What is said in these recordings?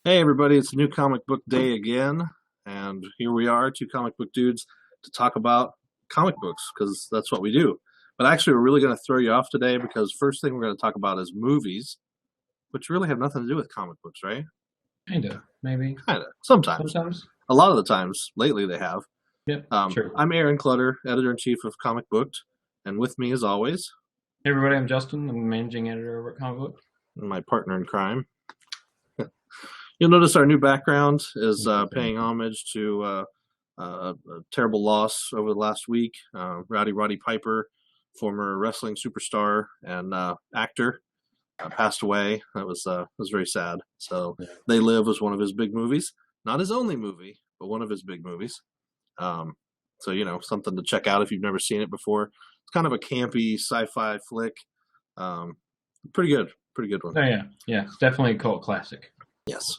Hey everybody, it's a new comic book day again, and here we are, two comic book dudes to talk about comic books because that's what we do. But actually, we're really going to throw you off today because first thing we're going to talk about is movies, which really have nothing to do with comic books, right? Kinda, maybe. Kind of, sometimes. Sometimes. A lot of the times, lately they have. Yep, sure. I'm Aaron Clutter, editor-in-chief of Comic Booked, and with me, as always, Hey everybody, I'm Justin. I'm managing editor over at Comic Book. my partner in crime. You'll notice our new background is paying homage to a terrible loss over the last week. Roddy Piper, former wrestling superstar and actor, passed away. That was very sad. So, They Live was one of his big movies, not his only movie, but one of his big movies. So something to check out if you've never seen it before. It's kind of a campy sci-fi flick. Pretty good one. Oh yeah, it's definitely a cult classic. Yes.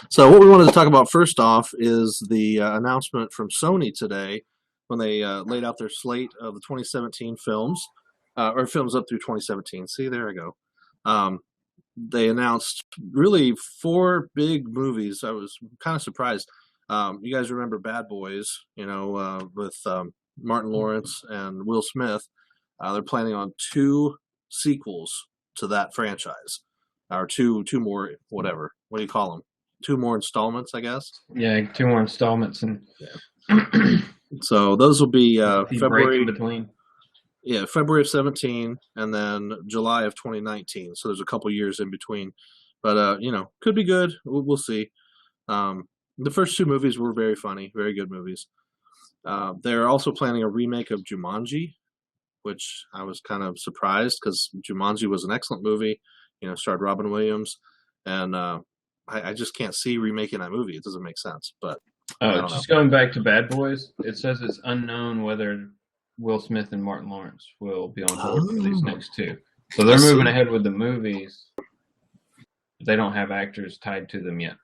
So what we wanted to talk about first off is the announcement from Sony today when they laid out their slate of the 2017 films, or films up through 2017. See, there I go. They announced really 4 big movies. I was kind of surprised. You guys remember Bad Boys, with Martin Lawrence and Will Smith. They're planning on 2 sequels to that franchise, or two more, whatever. What do you call them? 2 more installments, I guess. Yeah, 2 more installments and So those will be February in between. Yeah, February of 17 and then July of 2019. So there's a couple years in between, but could be good. We'll see. The first 2 movies were very funny, very good movies. They're also planning a remake of Jumanji, which I was kind of surprised because Jumanji was an excellent movie. Starred Robin Williams, and I just can't see remaking that movie. It doesn't make sense. But just going back to Bad Boys, it says it's unknown whether Will Smith and Martin Lawrence will be on board for these next 2. So they're moving ahead with the movies. They don't have actors tied to them yet.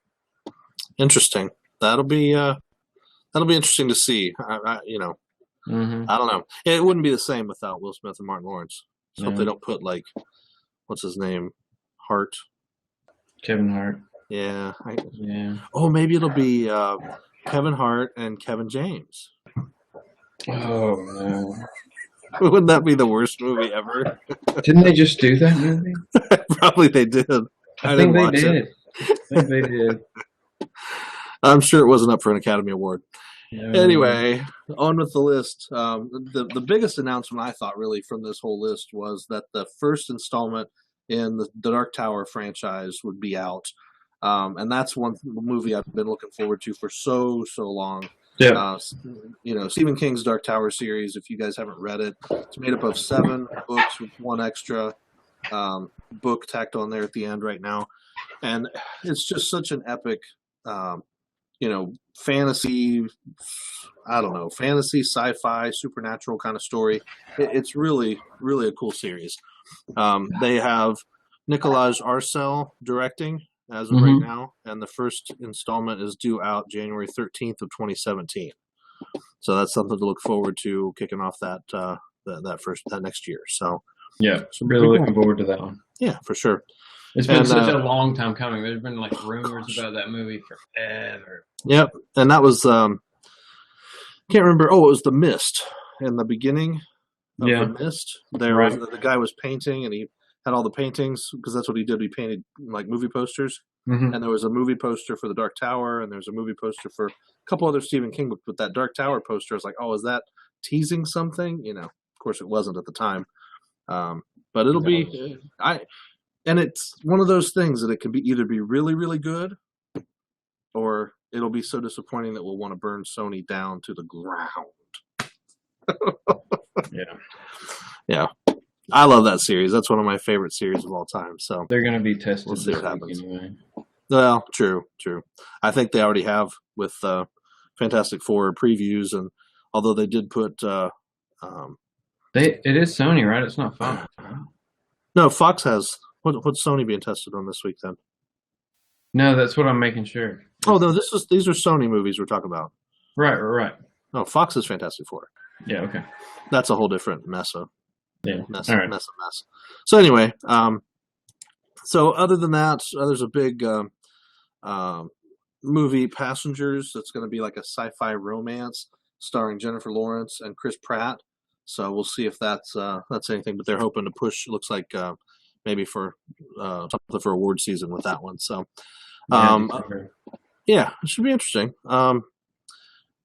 Interesting. That'll be interesting to see. I don't know. It wouldn't be the same without Will Smith and Martin Lawrence. So hope they don't put what's his name, Hart. Kevin Hart. Yeah. Yeah. Oh, maybe it'll be Kevin Hart and Kevin James. Oh no! Wouldn't that be the worst movie ever? Didn't they just do that movie? Probably they did. I think they did. I'm sure it wasn't up for an Academy Award. No. Anyway, on with the list. The biggest announcement I thought really from this whole list was that the first installment in the Dark Tower franchise would be out. And that's one movie I've been looking forward to for so long. Yeah. Stephen King's Dark Tower series, if you guys haven't read it, it's made up of 7 books with 1 extra book tacked on there at the end right now. And it's just such an epic, fantasy, fantasy, sci-fi, supernatural kind of story. It's really, really a cool series. They have Nicolas Arcel directing as of right now, and the first installment is due out January 13th of 2017. So that's something to look forward to kicking off that next year. So yeah, really looking forward to that one. Yeah, for sure. It's been such a long time coming. There's been rumors about that movie forever. Yep, and that was can't remember. Oh, it was The Mist in the beginning of The Mist. The guy was painting, and he had all the paintings because that's what he did. He painted movie posters, and there was a movie poster for the Dark Tower, and there's a movie poster for a couple other Stephen King books. But that Dark Tower poster, I was like, oh, is that teasing something? Of course, it wasn't at the time. But it'll be and it's one of those things that it can either be really, really good, or it'll be so disappointing that we'll want to burn Sony down to the ground. Yeah. I love that series. That's one of my favorite series of all time. So they're going to be tested. We'll see what happens. Anyway. Well, true. I think they already have with Fantastic Four previews, and although they did put, it is Sony, right? It's not Fox. No, Fox has. What's Sony being tested on this week then? No, that's what I'm making sure. Oh no, these are Sony movies we're talking about. Right. Oh, Fox is Fantastic Four. Yeah, okay. That's a whole different mess. Mess. So anyway, so other than that, there's a big movie Passengers. That's going to be like a sci-fi romance starring Jennifer Lawrence and Chris Pratt. So we'll see if that's anything. But they're hoping to push. Looks like maybe for something for award season with that one. So yeah, it should be interesting.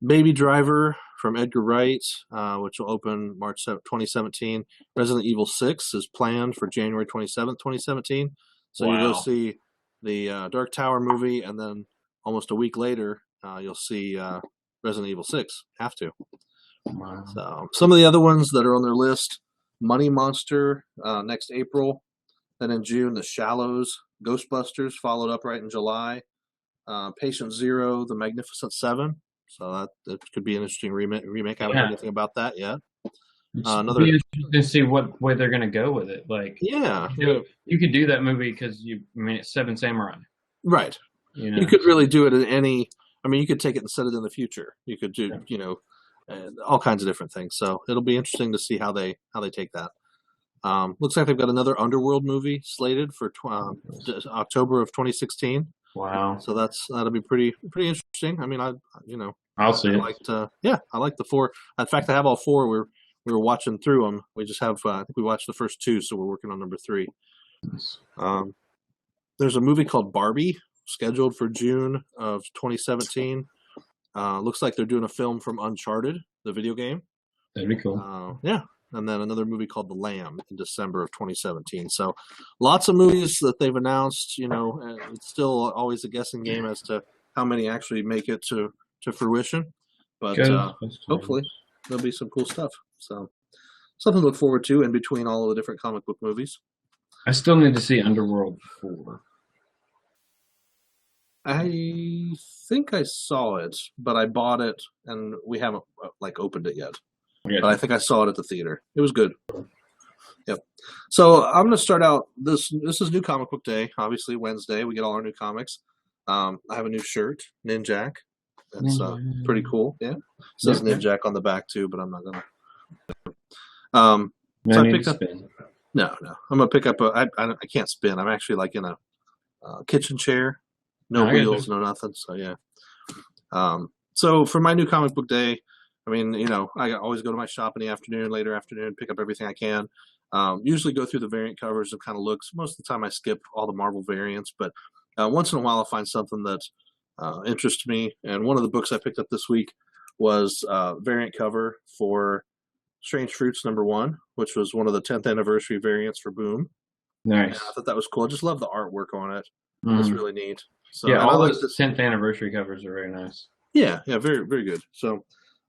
Baby Driver from Edgar Wright, which will open March 2017. Resident Evil 6 is planned for January 27th, 2017. So you go see the Dark Tower movie, and then almost a week later, you'll see Resident Evil 6. Have to. Wow. So some of the other ones that are on their list: Money Monster next April. Then in June, The Shallows, Ghostbusters followed up right in July. Patient Zero, The Magnificent Seven. So that could be an interesting remake. I haven't heard anything about that yet. It'll be interesting to see what way they're going to go with it. Like, you could do that movie because it's Seven Samurai, right? You could really do it in any. I mean, you could take it and set it in the future. You could do, all kinds of different things. So it'll be interesting to see how they take that. Looks like they've got another Underworld movie slated for October of 2016. Wow! So that'll be pretty interesting. I mean, I'll see it. I like the 4. In fact, I have all 4. We were watching through them. We just have I think we watched the first 2, so we're working on number 3. Nice. There's a movie called Barbie scheduled for June of 2017. Looks like they're doing a film from Uncharted, the video game. That'd be cool. And then another movie called The Lamb in December of 2017. So lots of movies that they've announced, and it's still always a guessing game as to how many actually make it to fruition. But hopefully there'll be some cool stuff. So something to look forward to in between all of the different comic book movies. I still need to see Underworld 4. I think I saw it, but I bought it and we haven't opened it yet. Yeah. But I think I saw it at the theater. It was good. Yep. So I'm going to start out this. This is New Comic Book Day. Obviously Wednesday we get all our new comics. I have a new shirt, Ninjak. That's pretty cool. Yeah. It says Ninjak on the back too, but I'm not gonna. So I picked up. No. I'm gonna pick up I can't spin. I'm actually in a kitchen chair, no wheels, no nothing. So yeah. So for my New Comic Book Day, I mean, I always go to my shop in the afternoon, later afternoon, pick up everything I can. Usually go through the variant covers and kind of looks. Most of the time I skip all the Marvel variants, but once in a while I'll find something that interests me. And one of the books I picked up this week was variant cover for Strange Fruits #1, which was one of the 10th anniversary variants for Boom. Nice. And I thought that was cool. I just love the artwork on it. It's really neat. So, all those 10th anniversary covers are very nice. Yeah, very, very good. So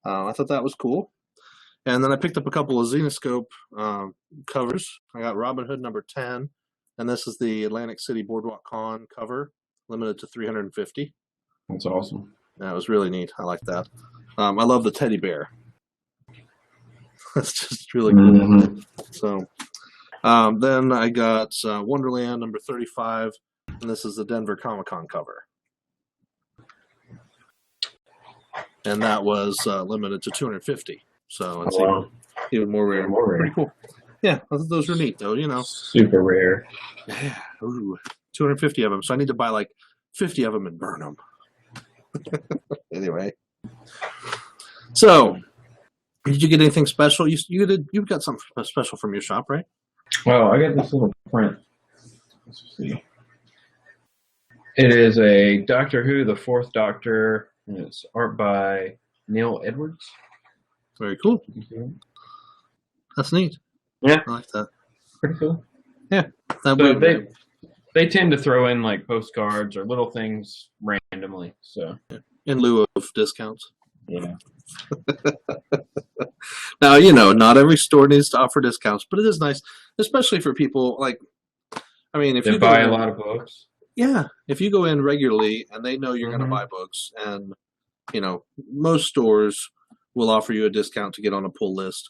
I thought that was cool. And then I picked up a couple of Zenescope covers. I got Robin Hood #10, and this is the Atlantic City Boardwalk Con cover, limited to 350. That's awesome. That was really neat. I like that. I love the teddy bear. That's just really cool. Mm-hmm. So then I got Wonderland #35, and this is the Denver Comic-Con cover. And that was limited to 250. So it's even more rare. Pretty cool. Yeah, I thought those were neat, though, Super rare. Yeah. Ooh, 250 of them. So I need to buy 50 of them and burn them. Anyway. So, did you get anything special? You got something special from your shop, right? Well, I got this little print. Let's see. It is a Doctor Who, the 4th Doctor. And it's art by Neil Edwards. Very cool. That's neat. Yeah. I like that. Pretty cool. Yeah. So they tend to throw in postcards or little things randomly. So in lieu of discounts. Yeah. Now, not every store needs to offer discounts, but it is nice, especially for people if you buy a lot of books. Yeah, if you go in regularly and they know you're going to buy books, and most stores will offer you a discount to get on a pull list.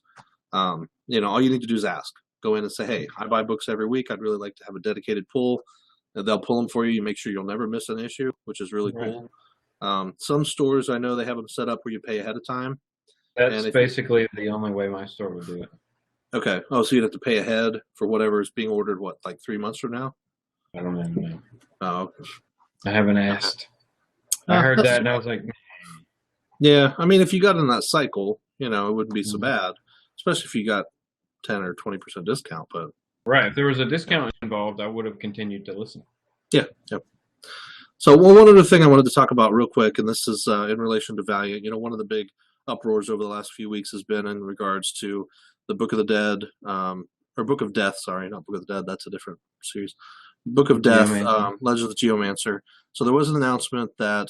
All you need to do is ask. Go in and say, "Hey, I buy books every week. I'd really like to have a dedicated pull." And they'll pull them for you. You make sure you'll never miss an issue, which is really cool. Some stores I know they have them set up where you pay ahead of time. That's basically the only way my store would do it. Okay. Oh, so you'd have to pay ahead for whatever is being ordered. 3 months from now? I don't know. Oh, okay. I haven't asked. I heard that and I was like, yeah. I mean, if you got in that cycle, it wouldn't be so Mhm. bad, especially if you got 10 or 20% discount. But right, if there was a discount involved, I would have continued to listen. yeah, yep. So, one other thing I wanted to talk about real quick, and this is in relation to Valiant. One of the big uproars over the last few weeks has been in regards to the Book of the Dead, or Book of Death. Sorry, not Book of the Dead. That's a different series. Book of Death, Legend of the Geomancer. So there was an announcement that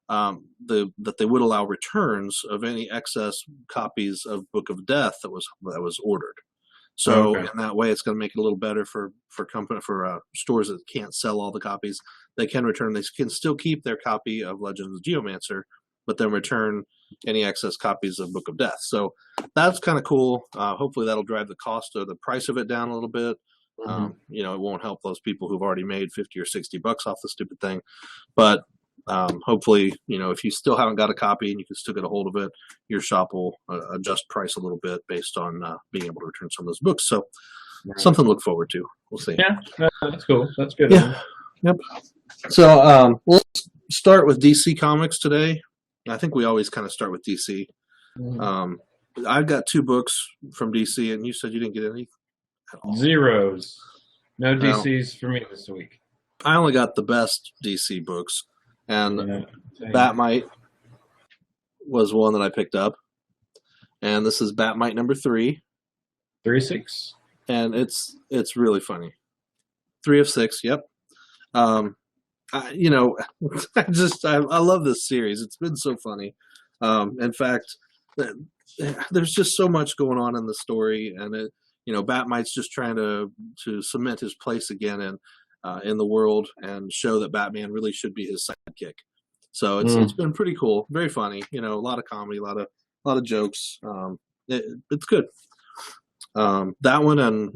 that they would allow returns of any excess copies of Book of Death that was ordered. So in that way, it's going to make it a little better for stores that can't sell all the copies. They can return. They can still keep their copy of Legend of the Geomancer, but then return any excess copies of Book of Death. So that's kind of cool. Hopefully, that'll drive the cost or the price of it down a little bit. It won't help those people who've already made $50 or $60 off the stupid thing, but hopefully, if you still haven't got a copy and you can still get a hold of it, your shop will adjust price a little bit based on being able to return some of those books. So something to look forward to. We'll see. Yeah, that's cool. That's good. Yeah. Yep. So let's start with DC Comics today. I think we always kind of start with DC. I've got 2 books from DC, and you said you didn't get any at all. Zeros. No DCs for me this week. I only got the best DC books. And Bat-Mite was one that I picked up. And this is Bat-Mite number 3. 3 of 6. And it's really funny. 3 of 6, yep. I love this series. It's been so funny. In fact, there's just so much going on in the story, and Bat-Mite's just trying to cement his place again in the world and show that Batman really should be his sidekick. So it's been pretty cool, very funny. A lot of comedy, a lot of jokes. It's good. That one and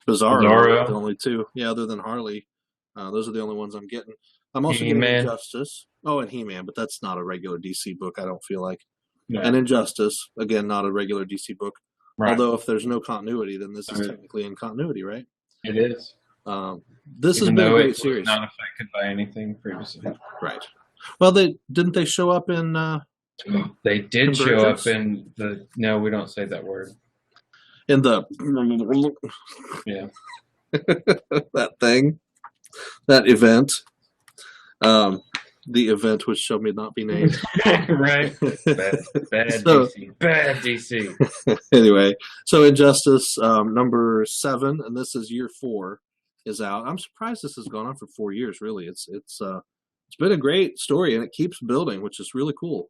Bizarro are the only 2. Yeah, other than Harley, those are the only ones I'm getting. I'm also getting Injustice. Oh, and He-Man, but that's not a regular DC book. I don't feel like. No. And Injustice, again, not a regular DC book. Right. Although if there's no continuity, then this is technically in continuity, right? It is. This has been a great series. Not affected by anything previously. Right. Well, didn't they show up in? They did show up in the. No, we don't say that word. In the. Yeah. That thing. That event. The event which shall not be named. Right. Bad DC. Bad DC. Anyway, so Injustice number 7, and this is year 4. Is out. I'm surprised this has gone on for 4 years. Really, it's been a great story, and it keeps building, which is really cool.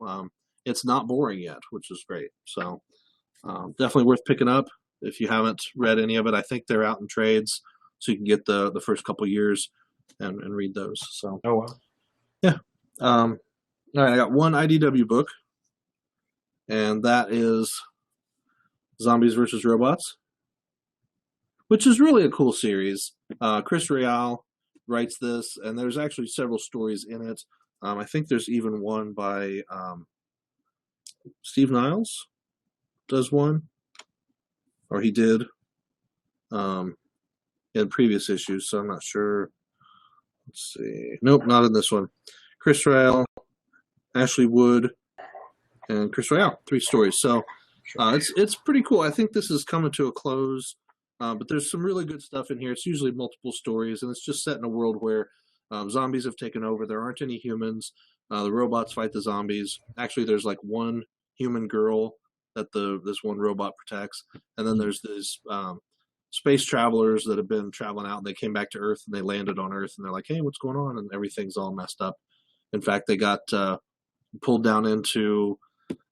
It's not boring yet, which is great. So definitely worth picking up if you haven't read any of it. I think they're out in trades, so you can get the first couple years and read those. So yeah. All right, I got one IDW book, and that is Zombies versus Robots, which is really a cool series. Chris Real writes this, and there's actually several stories in it. I think there's even one by Steve Niles does one, or he did in previous issues, so I'm not sure. Let's see. Nope, not in this one. Chris Real, Ashley Wood, and Chris Real, 3 stories. So it's pretty cool. I think this is coming to a close. But there's some really good stuff in here. It's usually multiple stories, and it's just set in a world where zombies have taken over. There aren't any humans. The robots fight the zombies. Actually, there's like one human girl that this one robot protects, and then there's these space travelers that have been traveling out, and they came back to Earth, and they landed on Earth, and they're like, hey, what's going on? And everything's all messed up. In fact, they got pulled down into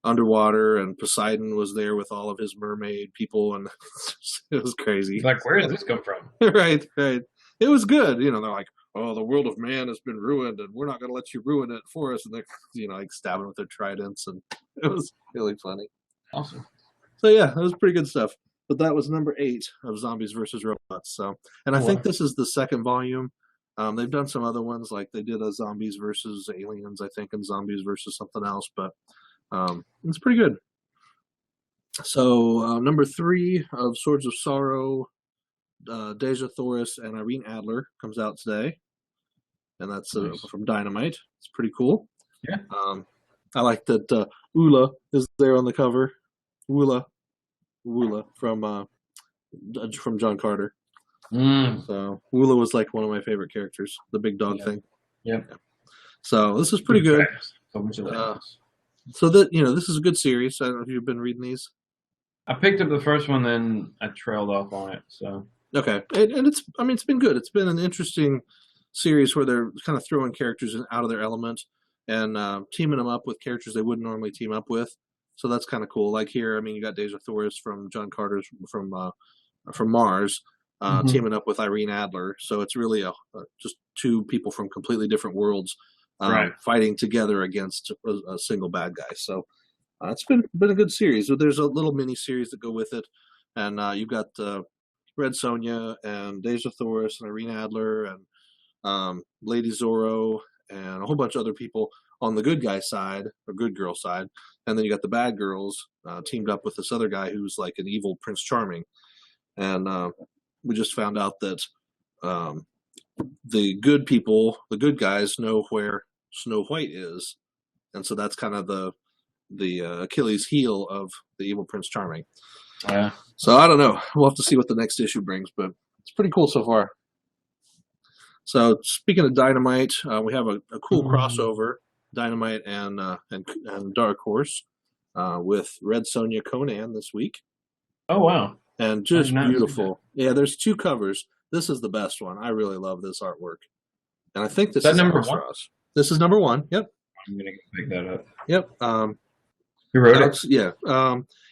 underwater, and Poseidon was there with all of his mermaid people, and it was crazy. Like, where did this come from? Right. It was good. They're like, oh, the world of man has been ruined, and we're not going to let you ruin it for us. And they're, like stabbing with their tridents, and it was really funny. Awesome. So yeah, that was pretty good stuff. But that was number 8 of Zombies versus Robots. So, and I think this is the second volume. They've done some other ones, like they did a Zombies versus Aliens, I think, and Zombies versus something else. But it's pretty good. So number 3 of Swords of Sorrow, Deja Thoris and Irene Adler comes out today. and that's Nice. from Dynamite. It's pretty cool. Yeah. I like that Ula is there on the cover. Woola from John Carter. So Woola was like one of my favorite characters, the big dog thing. Yep. Yeah. So this is pretty good. So that this is a good series. I don't know if you've been reading these. I picked up the first one, then I trailed off on it. So okay, and it's been good. It's been an interesting series where they're kind of throwing characters out of their element and teaming them up with characters they wouldn't normally team up with. So that's kind of cool. Like here, you got Deja Thoris from John Carter's from Mars, teaming up with Irene Adler. So it's really just two people from completely different worlds fighting together against a single bad guy. So it's been a good series. There's a little mini series that go with it, and you've got Red Sonja and Deja Thoris and Irene Adler and Lady Zorro and a whole bunch of other people on the good guy side or good girl side, and then you got the bad girls teamed up with this other guy who's like an evil Prince Charming, and we just found out that the good people, the good guys, know where Snow White is, and so that's kind of the Achilles heel of the evil Prince Charming. Yeah. So I don't know. We'll have to see what the next issue brings, but it's pretty cool so far. So speaking of Dynamite, we have a cool crossover, Dynamite and Dark Horse, with Red Sonja Conan this week. Oh wow! And just beautiful. Yeah, there's two covers. This is the best one. I really love this artwork, and I think this is number Alex one. Ross. This is number one. Yep. I'm gonna pick that up. Yep. Who wrote it? Yeah.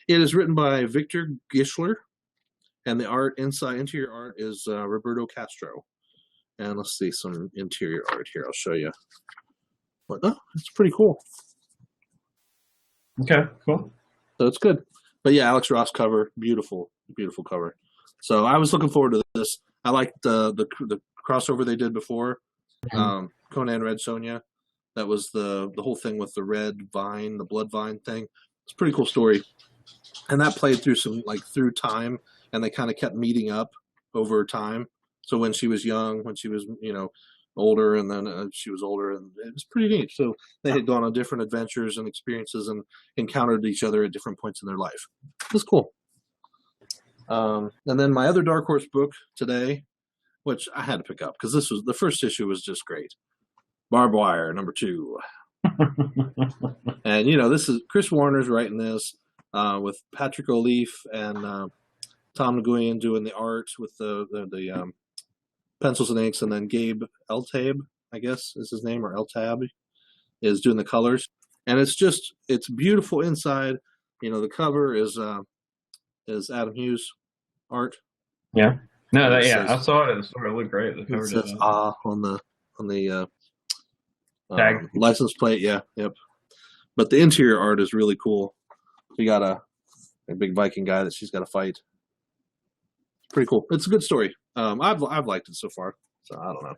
It is written by Victor Gischler, and the interior art is Roberto Castro. And let's see some interior art here. I'll show you. But it's pretty cool. Okay, cool. So it's good. But yeah, Alex Ross cover, beautiful, beautiful cover. So I was looking forward to this. I liked the crossover they did before, Conan Red Sonja. That was the whole thing with the red vine, the blood vine thing. It's a pretty cool story, and that played through through time, and they kind of kept meeting up over time. So when she was young, when she was older, and then she was older, and it was pretty neat. So they had gone on different adventures and experiences and encountered each other at different points in their life. It was cool. And then my other Dark Horse book today, which I had to pick up because the first issue was just great. Barbed Wire #2. And this is Chris Warner's writing this with Patrick O'Leaf and Tom Nguyen doing the art with the pencils and inks, and then Gabe Eltabe, I guess is his name, or Eltab, is doing the colors. And it's beautiful inside. The cover is Adam Hughes art. Yeah. No, I saw it. It sort of looked great. The cover says on the tag license plate. Yeah, yep. But the interior art is really cool. We got a big Viking guy that she's got to fight. Pretty cool. It's a good story. I've liked it so far. So I don't know.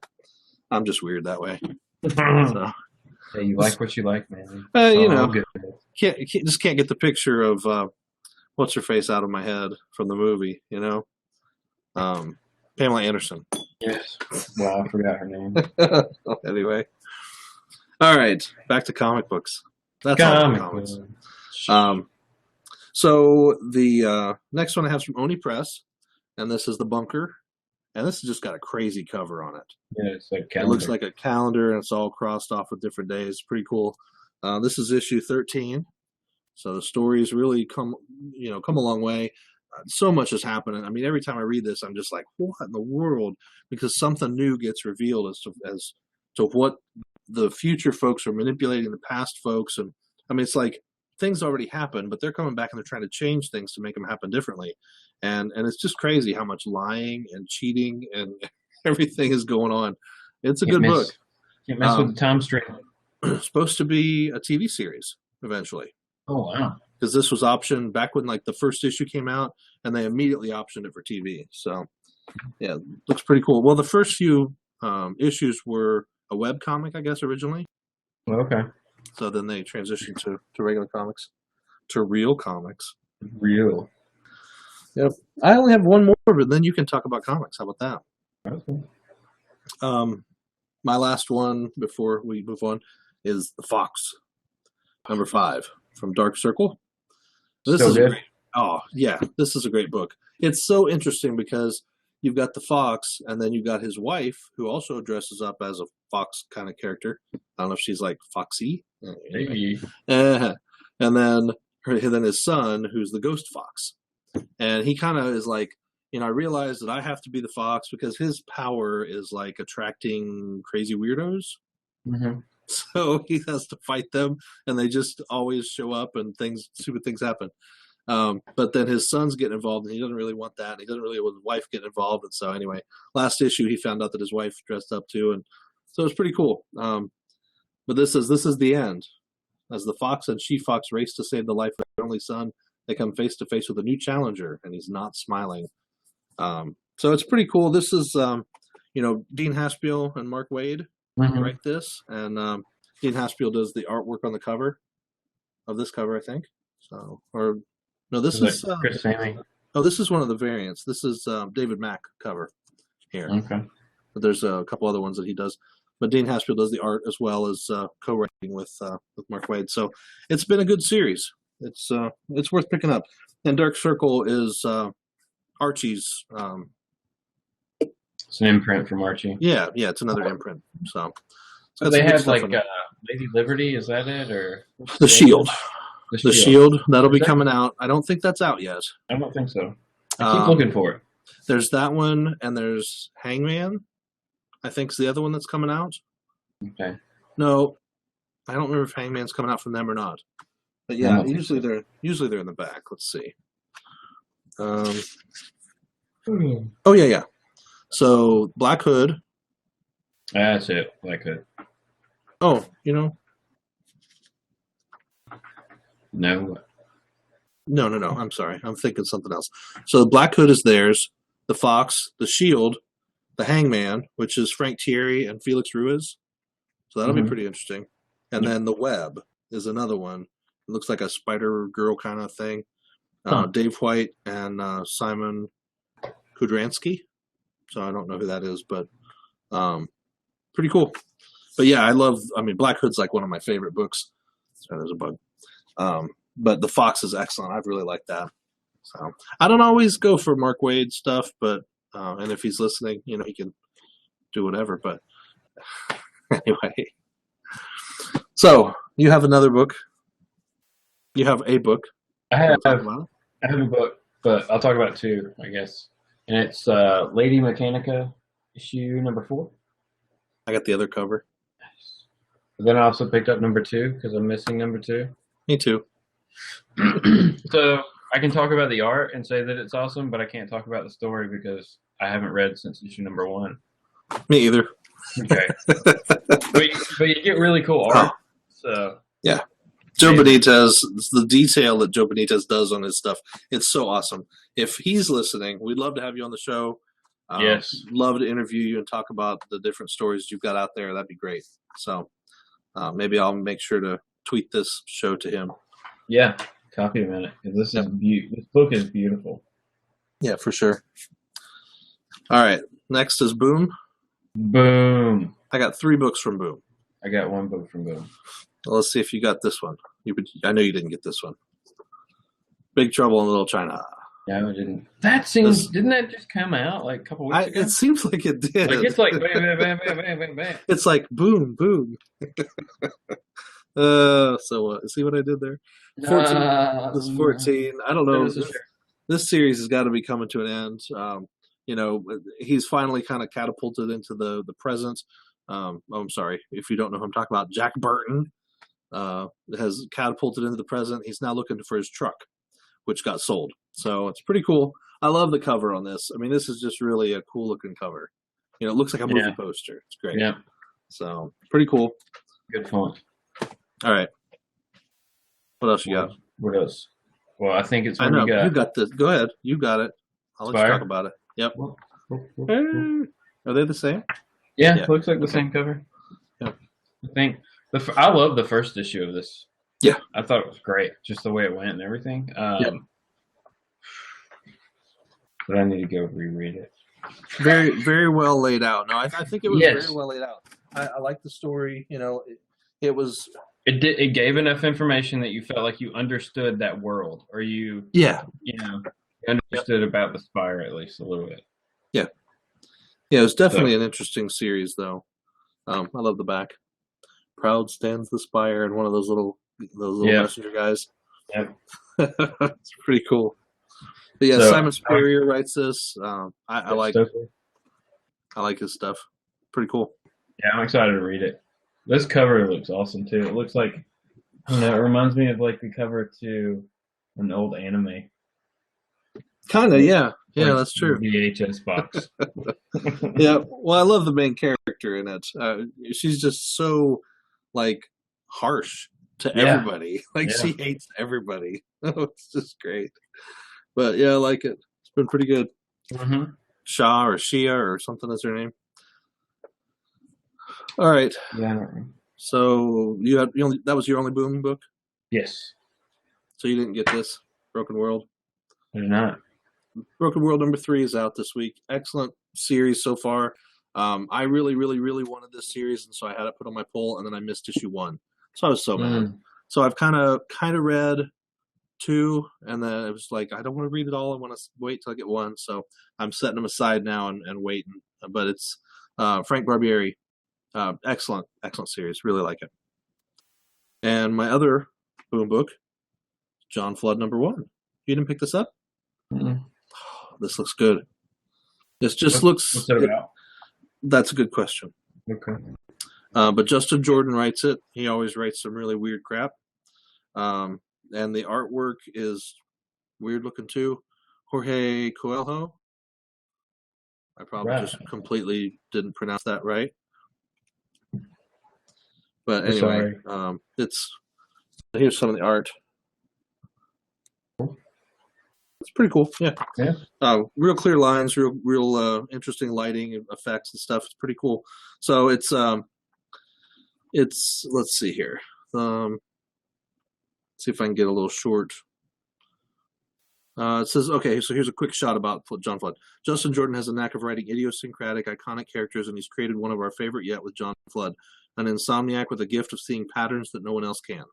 I'm just weird that way. So, yeah, you like what you like, man. Can't get the picture of what's her face out of my head from the movie. Pamela Anderson. Yes. Wow, I forgot her name. Anyway, all right. Back to comic books. That's comic comics. So the next one I have is from Oni Press, and this is The Bunker. And this has just got a crazy cover on it. Yeah, it's like calendar. It looks like a calendar, and it's all crossed off with different days. Pretty cool. This is issue 13. So the stories really come a long way. So much is happening. Every time I read this, I'm just like, what in the world? Because something new gets revealed as to what the future folks are manipulating the past folks. And it's like things already happened, but they're coming back and they're trying to change things to make them happen differently. And it's just crazy how much lying and cheating and everything is going on. It's a good book. Can't mess with the time stream. It's supposed to be a TV series eventually. Oh, wow. Because this was optioned back when the first issue came out, and they immediately optioned it for TV. So, yeah, looks pretty cool. Well, the first few issues were a web comic, I guess, originally. Okay. So then they transitioned to regular comics, to real comics. Real. Yep. I only have one more, but then you can talk about comics. How about that? Okay. my last one before we move on is The Fox, number 5 from Dark Circle. This Still is good? great. Oh, yeah, this is a great book. It's so interesting because you've got the fox, and then you've got his wife, who also dresses up as a fox kind of character. I don't know if she's like Foxy. Maybe. And then his son, who's the ghost fox. And he kind of is like, I realize that I have to be the fox because his power is like attracting crazy weirdos. Mm-hmm. So he has to fight them, and they just always show up, and stupid things happen. But then his son's getting involved, and he doesn't really want that. And he doesn't really want his wife getting involved. And so anyway, last issue he found out that his wife dressed up too, and so it's pretty cool. But this is the end. As the fox and she-fox race to save the life of their only son, they come face to face with a new challenger, and he's not smiling. So it's pretty cool. This is, Dean Haspiel and Mark Waid write this, and Dean Haspiel does the artwork on the cover of this cover, I think. So, or no, this is Chris Sammy. Oh, this is one of the variants. This is David Mack cover here. Okay. But there's a couple other ones that he does. But Dean Haspiel does the art as well as co-writing with Mark Waid. So it's been a good series. It's worth picking up. And Dark Circle is Archie's. It's an imprint from Archie. Yeah, it's another imprint. So they have like Lady Liberty. Is that it, or The Shield? The Shield that'll be that coming out. I don't think that's out yet. I don't think so. I keep looking for it. There's that one, and there's Hangman. I think is the other one that's coming out. Okay. No, I don't remember if Hangman's coming out from them or not. But yeah, usually they're in the back. Let's see. Oh yeah. So Black Hood. That's it. Black Hood. Oh, No. No. I'm sorry. I'm thinking something else. So the Black Hood is theirs. The Fox, the Shield, the Hangman, which is Frank Thierry and Felix Ruiz. So that'll be pretty interesting. And then the Web is another one. It looks like a Spider Girl kind of thing. Dave White and Simon Kudransky. So I don't know who that is, but pretty cool. But yeah, Black Hood's like one of my favorite books. Sorry, there's a bug. But the Fox is excellent. I've really liked that. So I don't always go for Mark Waid stuff, but and if he's listening, he can do whatever. But anyway, so you have another book. You have a book. I have a book, but I'll talk about two, I guess. And it's Lady Mechanica issue number 4. I got the other cover. But then I also picked up number 2 because I'm missing number 2. Me too. So I can talk about the art and say that it's awesome, but I can't talk about the story because I haven't read since issue number 1. Me either. Okay. but you get really cool art. So yeah. Joe Benitez, the detail that Joe Benitez does on his stuff, it's so awesome. If he's listening, we'd love to have you on the show. Yes. Love to interview you and talk about the different stories you've got out there. That'd be great. So maybe I'll make sure to tweet this show to him. Yeah, copy him in it. This book is beautiful. Yeah, for sure. All right. Next is Boom. Boom. I got 3 books from Boom. I got 1 book from Boom. Well, let's see if you got this one. I know you didn't get this one. Big Trouble in Little China. No, I didn't. Didn't that just come out like a couple weeks ago? It seems like it did. Like it's like bam, bam, bam, bam, bam, bam, bam. It's like boom, boom. See what I did there? 14. This is 14. I don't know. This series has got to be coming to an end. He's finally kind of catapulted into the present. I'm sorry if you don't know who I'm talking about. Jack Burton has catapulted into the present. He's now looking for his truck, which got sold. So it's pretty cool. I love the cover on this. I mean, this is just really a cool looking cover. It looks like a movie poster. It's great. Yeah. So pretty cool. Good font. All right. What else you got? What else? Well, I think it's. I know you got this. Go ahead. You got it. I'll let you talk about it. Yep. Are they the same? Yeah, looks like the same cover. Yep. I think I love the first issue of this. Yeah, I thought it was great, just the way it went and everything. But I need to go reread it. Very, very well laid out. No, I think it was very well laid out. I like the story. It was. It gave enough information that you felt like you understood that world, or you understood about the Spire at least a little bit. Yeah, it was definitely an interesting series, though. I love the back. Proud stands the Spire, and one of those little messenger guys. Yeah, it's pretty cool. But yeah, Simon Spurrier writes this. I like his stuff. Pretty cool. Yeah, I'm excited to read it. This cover looks awesome too. It looks like, it reminds me of like the cover to an old anime. Kind of, yeah. Yeah, that's true. VHS box. Yeah, well, I love the main character in it. She's just so, like, harsh to everybody. Like, she hates everybody. It's just great. But, yeah, I like it. It's been pretty good. Mm-hmm. Shah or Shia or something is her name. All right. Yeah. So that was your only Boom book? Yes. So you didn't get this Broken World? I did not. Broken World number 3 is out this week. Excellent series so far. I really, really, really wanted this series, and so I had it put on my poll, and then I missed issue 1. So I was so mad. So I've kind of read 2, and then it was like, I don't want to read it all. I want to wait till I get 1. So I'm setting them aside now and waiting. But it's Frank Barbieri. Excellent series. Really like it. And my other Boom book, John Flood number 1. You didn't pick this up? Mm-hmm. Oh, this looks good. This just looks. What's it about? That's a good question. Okay. But Justin Jordan writes it. He always writes some really weird crap. And the artwork is weird looking too. Jorge Coelho. I probably just completely didn't pronounce that right. But anyway, here's some of the art. It's pretty cool. Yeah. Real clear lines, real interesting lighting and effects and stuff. It's pretty cool. So it's let's see here. See if I can get a little short. It says, okay, so here's a quick shot about John Flood. Justin Jordan has a knack of writing idiosyncratic, iconic characters, and he's created one of our favorite yet with John Flood, an insomniac with a gift of seeing patterns that no one else can.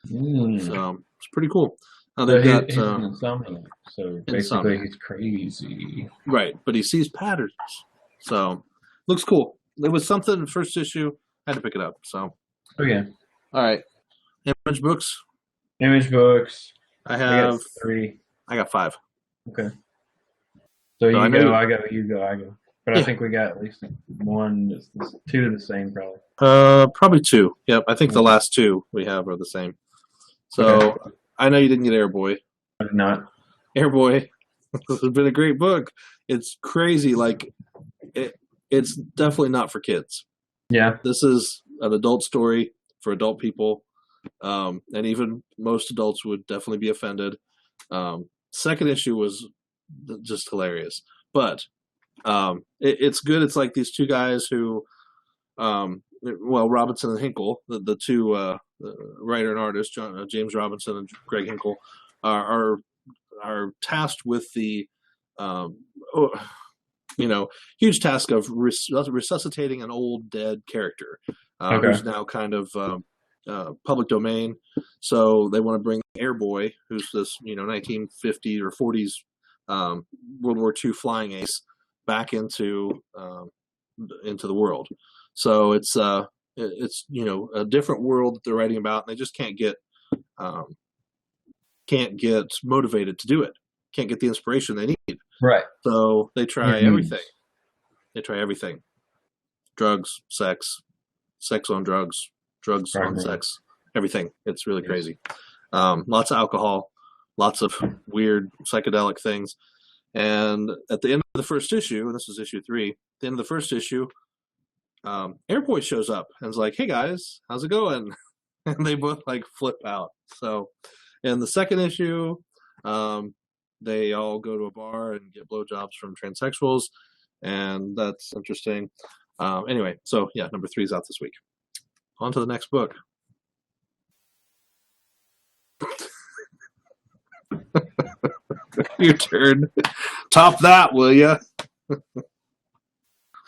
So it's pretty cool. They've got he's an insomniac, so basically he's crazy. Right, but he sees patterns. So looks cool. There was something first issue. I had to pick it up. So. Oh yeah. All right. Image books. I have 3. I got 5. Okay. So you go, I go, you go, I go. But I think we got at least 1, 2 of the same probably. Probably 2. Yep, I think the last 2 we have are the same. So I know you didn't get Airboy. I did not. Airboy has been a great book. It's crazy. Like it's definitely not for kids. Yeah. This is an adult story for adult people. And even most adults would definitely be offended. Second issue was just hilarious, but it's good. It's like these 2 guys who, Robinson and Hinkle, the 2 writer and artist, James Robinson and Greg Hinkle, are tasked with the huge task of resuscitating an old dead character who's now kind of public domain. So they want to bring Airboy, who's this 1950s or 40s World War II flying ace, back into the world. So it's a different world that they're writing about, and they just can't get motivated to do it. Can't get the inspiration they need. Right. So they try everything. They try everything. Drugs, sex on drugs on sex, everything. It's really crazy. Lots of alcohol, lots of weird psychedelic things. And at the end of the first issue, and this is issue 3, at the end of the first issue, Airboy shows up and is like, "Hey guys, how's it going?" And they both like flip out. So in the second issue, they all go to a bar and get blowjobs from transsexuals, and that's interesting. Anyway, so yeah, number 3 is out this week. On to the next book. Your turn. Top that, will ya?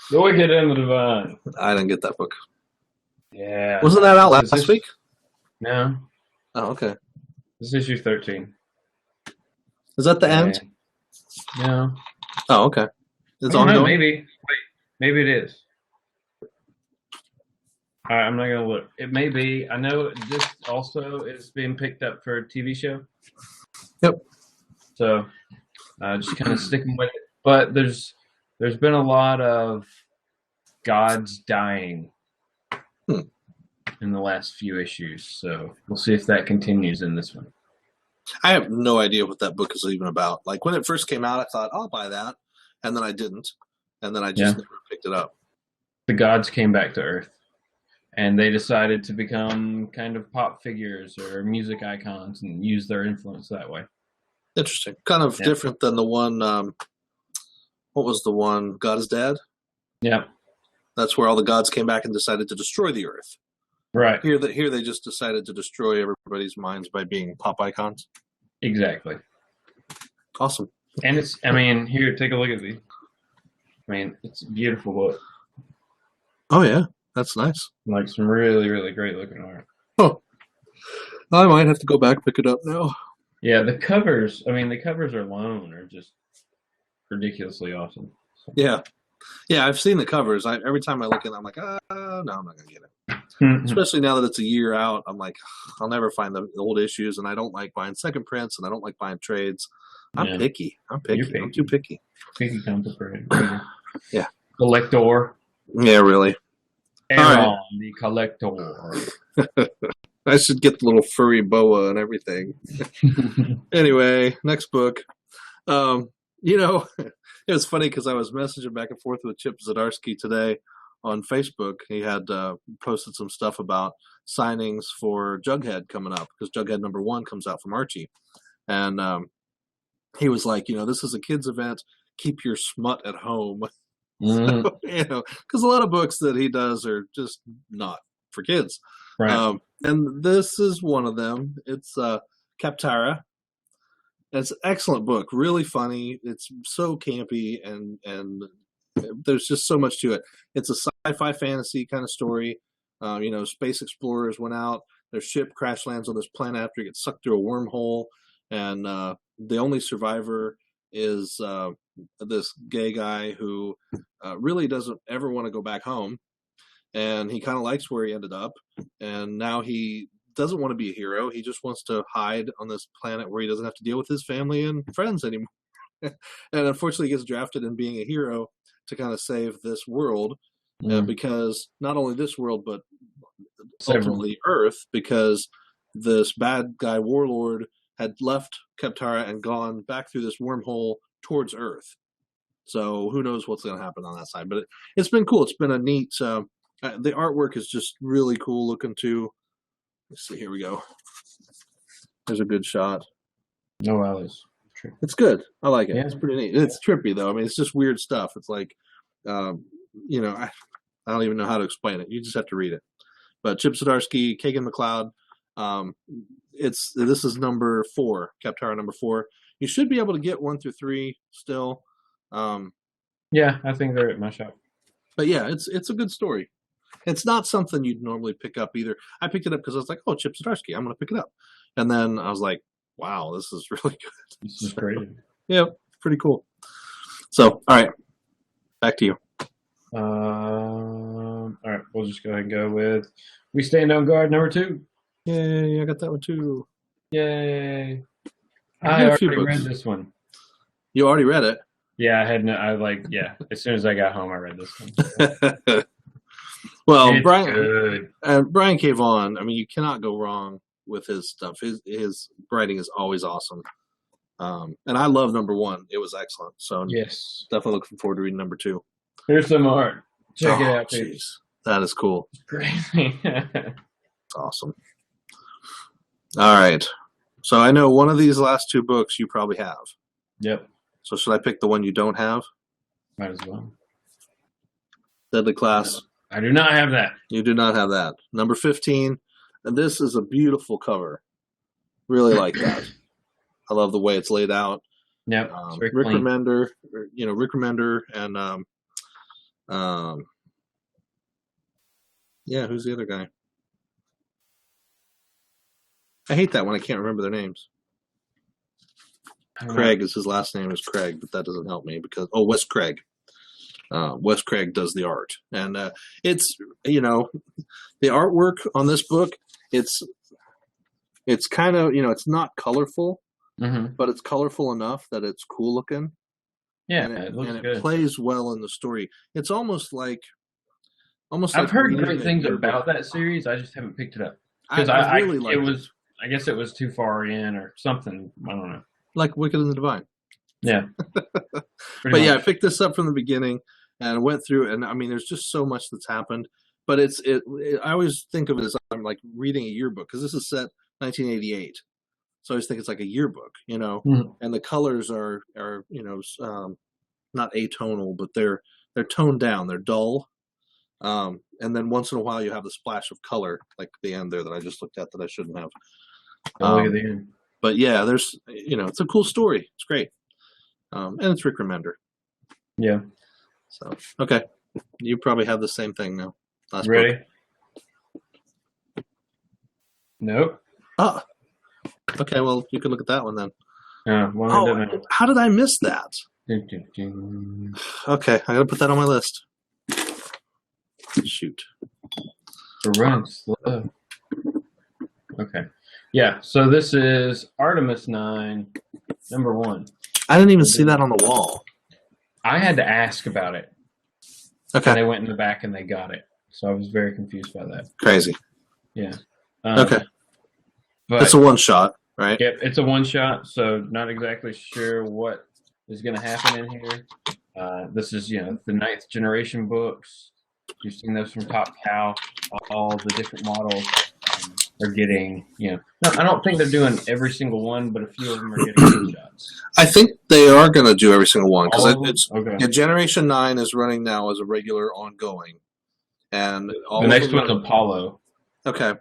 The Wicked and the Divine. I didn't get that book. Yeah. Wasn't that out last week? No. Oh, okay. This is issue 13. Is that the end? No. Oh, okay. It's ongoing? ongoing? Maybe. Wait. Maybe it is. I'm not going to look. It may be. I know this also is being picked up for a TV show. Yep. So just kind of sticking with it. But there's been a lot of gods dying in the last few issues. So we'll see if that continues in this one. I have no idea what that book is even about. Like when it first came out, I thought, I'll buy that. And then I didn't. And then I just never picked it up. The gods came back to Earth. And they decided to become kind of pop figures or music icons and use their influence that way. Interesting. Kind of different than the one, what was the one, God is Dead? Yeah. That's where all the gods came back and decided to destroy the Earth. Right. Here they just decided to destroy everybody's minds by being pop icons. Exactly. Awesome. And it's, I mean, here, take a look at these. I mean, it's a beautiful book. Oh, yeah. That's nice. Like some really, really great looking art. Oh. I might have to go back pick it up now. Yeah, the covers alone are just ridiculously awesome. So. Yeah. Yeah, I've seen the covers. Every time I look at it, I'm like, no, I'm not going to get it. Especially now that it's a year out, I'm like, I'll never find the old issues, and I don't like buying second prints, and I don't like buying trades. I'm picky. I'm picky. I'm too picky. Picky contemporary. Yeah. Collector. Yeah, really. Aaron, the collector. I should get the little furry boa and everything. Anyway, next book. It was funny because I was messaging back and forth with Chip Zdarsky today on Facebook. He had posted some stuff about signings for Jughead coming up because Jughead #1 comes out from Archie. And he was like, this is a kids event. Keep your smut at home. Mm-hmm. So, because a lot of books that he does are just not for kids. Right. And this is one of them. It's Kaptara. It's an excellent book, really funny. It's so campy, and there's just so much to it. It's a sci-fi fantasy kind of story. Space explorers went out. Their ship crash lands on this planet after it gets sucked through a wormhole, and the only survivor is this gay guy who really doesn't ever want to go back home, and he kind of likes where he ended up, and now he doesn't want to be a hero. He just wants to hide on this planet where he doesn't have to deal with his family and friends anymore. And unfortunately, he gets drafted in being a hero to kind of save this world, because not only this world, but ultimately Earth, because this bad guy warlord had left Kaptara and gone back through this wormhole towards Earth. So who knows what's going to happen on that side. But it's been cool. It's been a neat... the artwork is just really cool looking, too. Let's see. Here we go. There's a good shot. No, wow, it's good. I like it. Yeah. It's pretty neat. It's trippy, though. I mean, it's just weird stuff. It's like, I don't even know how to explain it. You just have to read it. But Chip Zdarsky, Kagan McLeod, this is number 4, Kaptara #4. You should be able to get 1 through 3 still. Yeah, I think they're at my shop. But yeah, it's a good story. It's not something you'd normally pick up either. I picked it up because I was like, oh, Chip Zdarsky, I'm going to pick it up. And then I was like, wow, this is really good. This is great. Yeah, pretty cool. So, all right, back to you. All right, we'll just go ahead and go with We Stand on Guard #2. Yay, I got that one too. Yay. I already read this one. You already read it? Yeah, as soon as I got home, I read this one. Well, it's Brian K. Vaughan, I mean, you cannot go wrong with his stuff. His writing is always awesome. And I love #1. It was excellent. So yes, definitely looking forward to reading #2. Here's some art. Check it out, jeez. That is cool. It's crazy. It's awesome. All right. So I know one of these last 2 books you probably have. Yep. So should I pick the one you don't have? Might as well. Deadly Class. I do not have that. You do not have that. Number 15. And this is a beautiful cover. Really like that. I love the way it's laid out. Yep. Rick Remender, and Yeah, who's the other guy? I hate that when I can't remember their names. Craig is his last name is Craig, but that doesn't help me because Wes Craig. Wes Craig does the art, and it's the artwork on this book. It's kind of it's not colorful, but it's colorful enough that it's cool looking. Yeah, and it looks and good. It plays well in the story. It's almost like I've heard great things about that series. I just haven't picked it up because I really liked it. I guess it was too far in or something. I don't know. Like Wicked and the Divine. Yeah. But yeah, I picked this up from the beginning and went through it, and I mean, there's just so much that's happened. But I always think of it as I'm like reading a yearbook because this is set 1988. So I always think it's like a yearbook, and the colors are not atonal, but they're toned down. They're dull. And then once in a while you have the splash of color, like the end there that I just looked at that I shouldn't have. Look at the end. But yeah, there's it's a cool story. It's great. And it's Rick Remender. Yeah. So okay. You probably have the same thing now. Ready? Book. Nope. Oh. Okay, well you can look at that one then. How did I miss that? Okay, I gotta put that on my list. Shoot. Run slow. Okay. Yeah, so this is Artemis 9, number 1. I didn't even see that on the wall. I had to ask about it. Okay. And they went in the back and they got it. So I was very confused by that. Crazy. Yeah. Okay. But it's a one-shot, right? Yep, it's a one-shot, so not exactly sure what is going to happen in here. This is, the 9th generation books. You've seen those from Top Cow. All the different models are getting, No, I don't think they're doing every single one, but a few of them are getting one shots. I think they are going to do every single one because okay. Generation 9 is running now as a regular ongoing, and the next one's Apollo. Okay,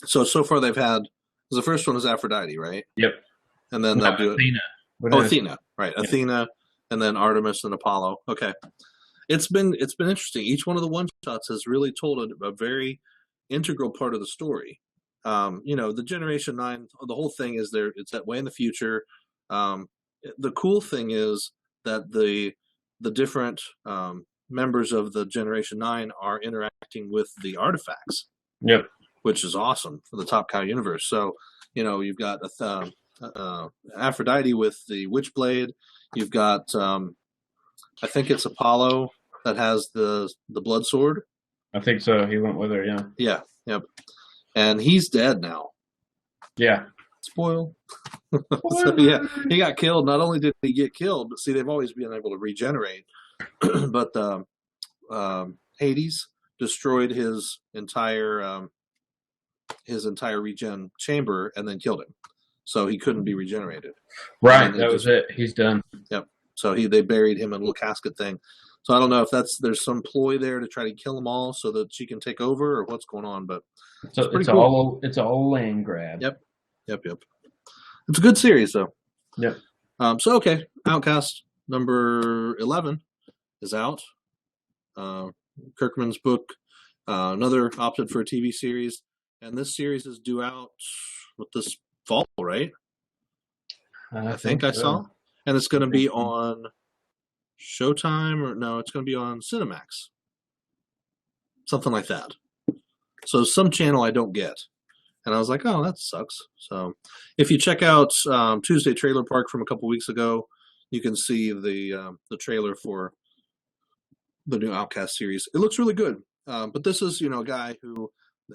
so far they've had the first one is Aphrodite, right? Yep, and then they'll do Athena. Athena, right? Yeah. Athena, and then Artemis and Apollo. Okay, it's been interesting. Each one of the one shots has really told a very integral part of the story. The Generation 9, the whole thing is it's that way in the future. The cool thing is that the different members of the Generation 9 are interacting with the artifacts. Yep. Which is awesome for the Top Cow universe. So, you've got Aphrodite with the Witchblade. You've got, I think it's Apollo that has the blood sword. I think so. He went with her, yeah. Yeah, yep. And he's dead now. Yeah. Spoil. So, yeah, he got killed. Not only did he get killed, but see, they've always been able to regenerate. But Hades destroyed his entire regen chamber and then killed him, so he couldn't be regenerated. Right, that was it. He's done. Yep. So they buried him in a little casket thing. So I don't know if there's some ploy there to try to kill them all so that she can take over or what's going on, but it's cool. It's all land grab. Yep. It's a good series though. Yep. So okay, Outcast number 11 is out. Kirkman's book, another opted for a TV series, and this series is due out with this fall, right? I think I saw, and it's going to be on Showtime, or no, it's going to be on Cinemax, something like that. So some channel I don't get, and I was like, oh, that sucks. So if you check out Tuesday Trailer Park from a couple weeks ago, you can see the trailer for the new Outcast series. It looks really good, but this is a guy who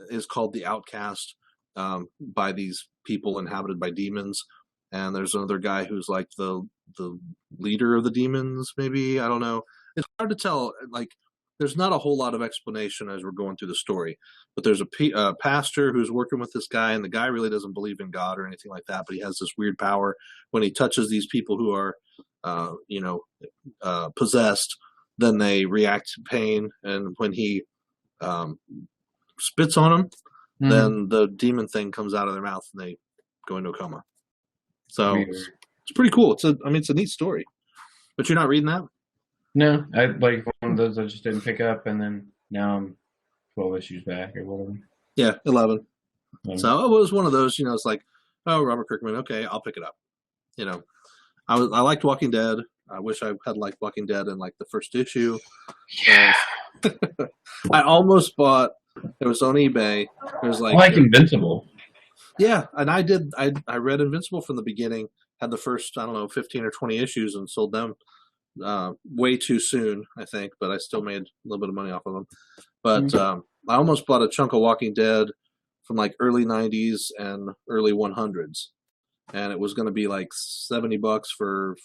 is called the Outcast by these people inhabited by demons, and there's another guy who's like the leader of the demons, maybe. I don't know. It's hard to tell. Like, there's not a whole lot of explanation as we're going through the story, but there's a pastor who's working with this guy, and the guy really doesn't believe in God or anything like that, but he has this weird power when he touches these people who are possessed. Then they react to pain, and when he spits on them, then the demon thing comes out of their mouth, and they go into a coma. So it's pretty cool. It's a neat story. But you're not reading that? No, I like one of those I just didn't pick up, and then now I'm 12 issues back or whatever. Yeah, 11. So it was one of those, it's like, oh, Robert Kirkman, okay, I'll pick it up. I liked Walking Dead. I wish I had liked Walking Dead in like the first issue. Yeah. I almost bought. It was on eBay. It was like I like Invincible. Yeah, and I did. I read Invincible from the beginning. Had the first 15 or 20 issues and sold them way too soon, I think. But I still made a little bit of money off of them. But I almost bought a chunk of Walking Dead from like early 90s and early 100s, and it was going to be like $70 for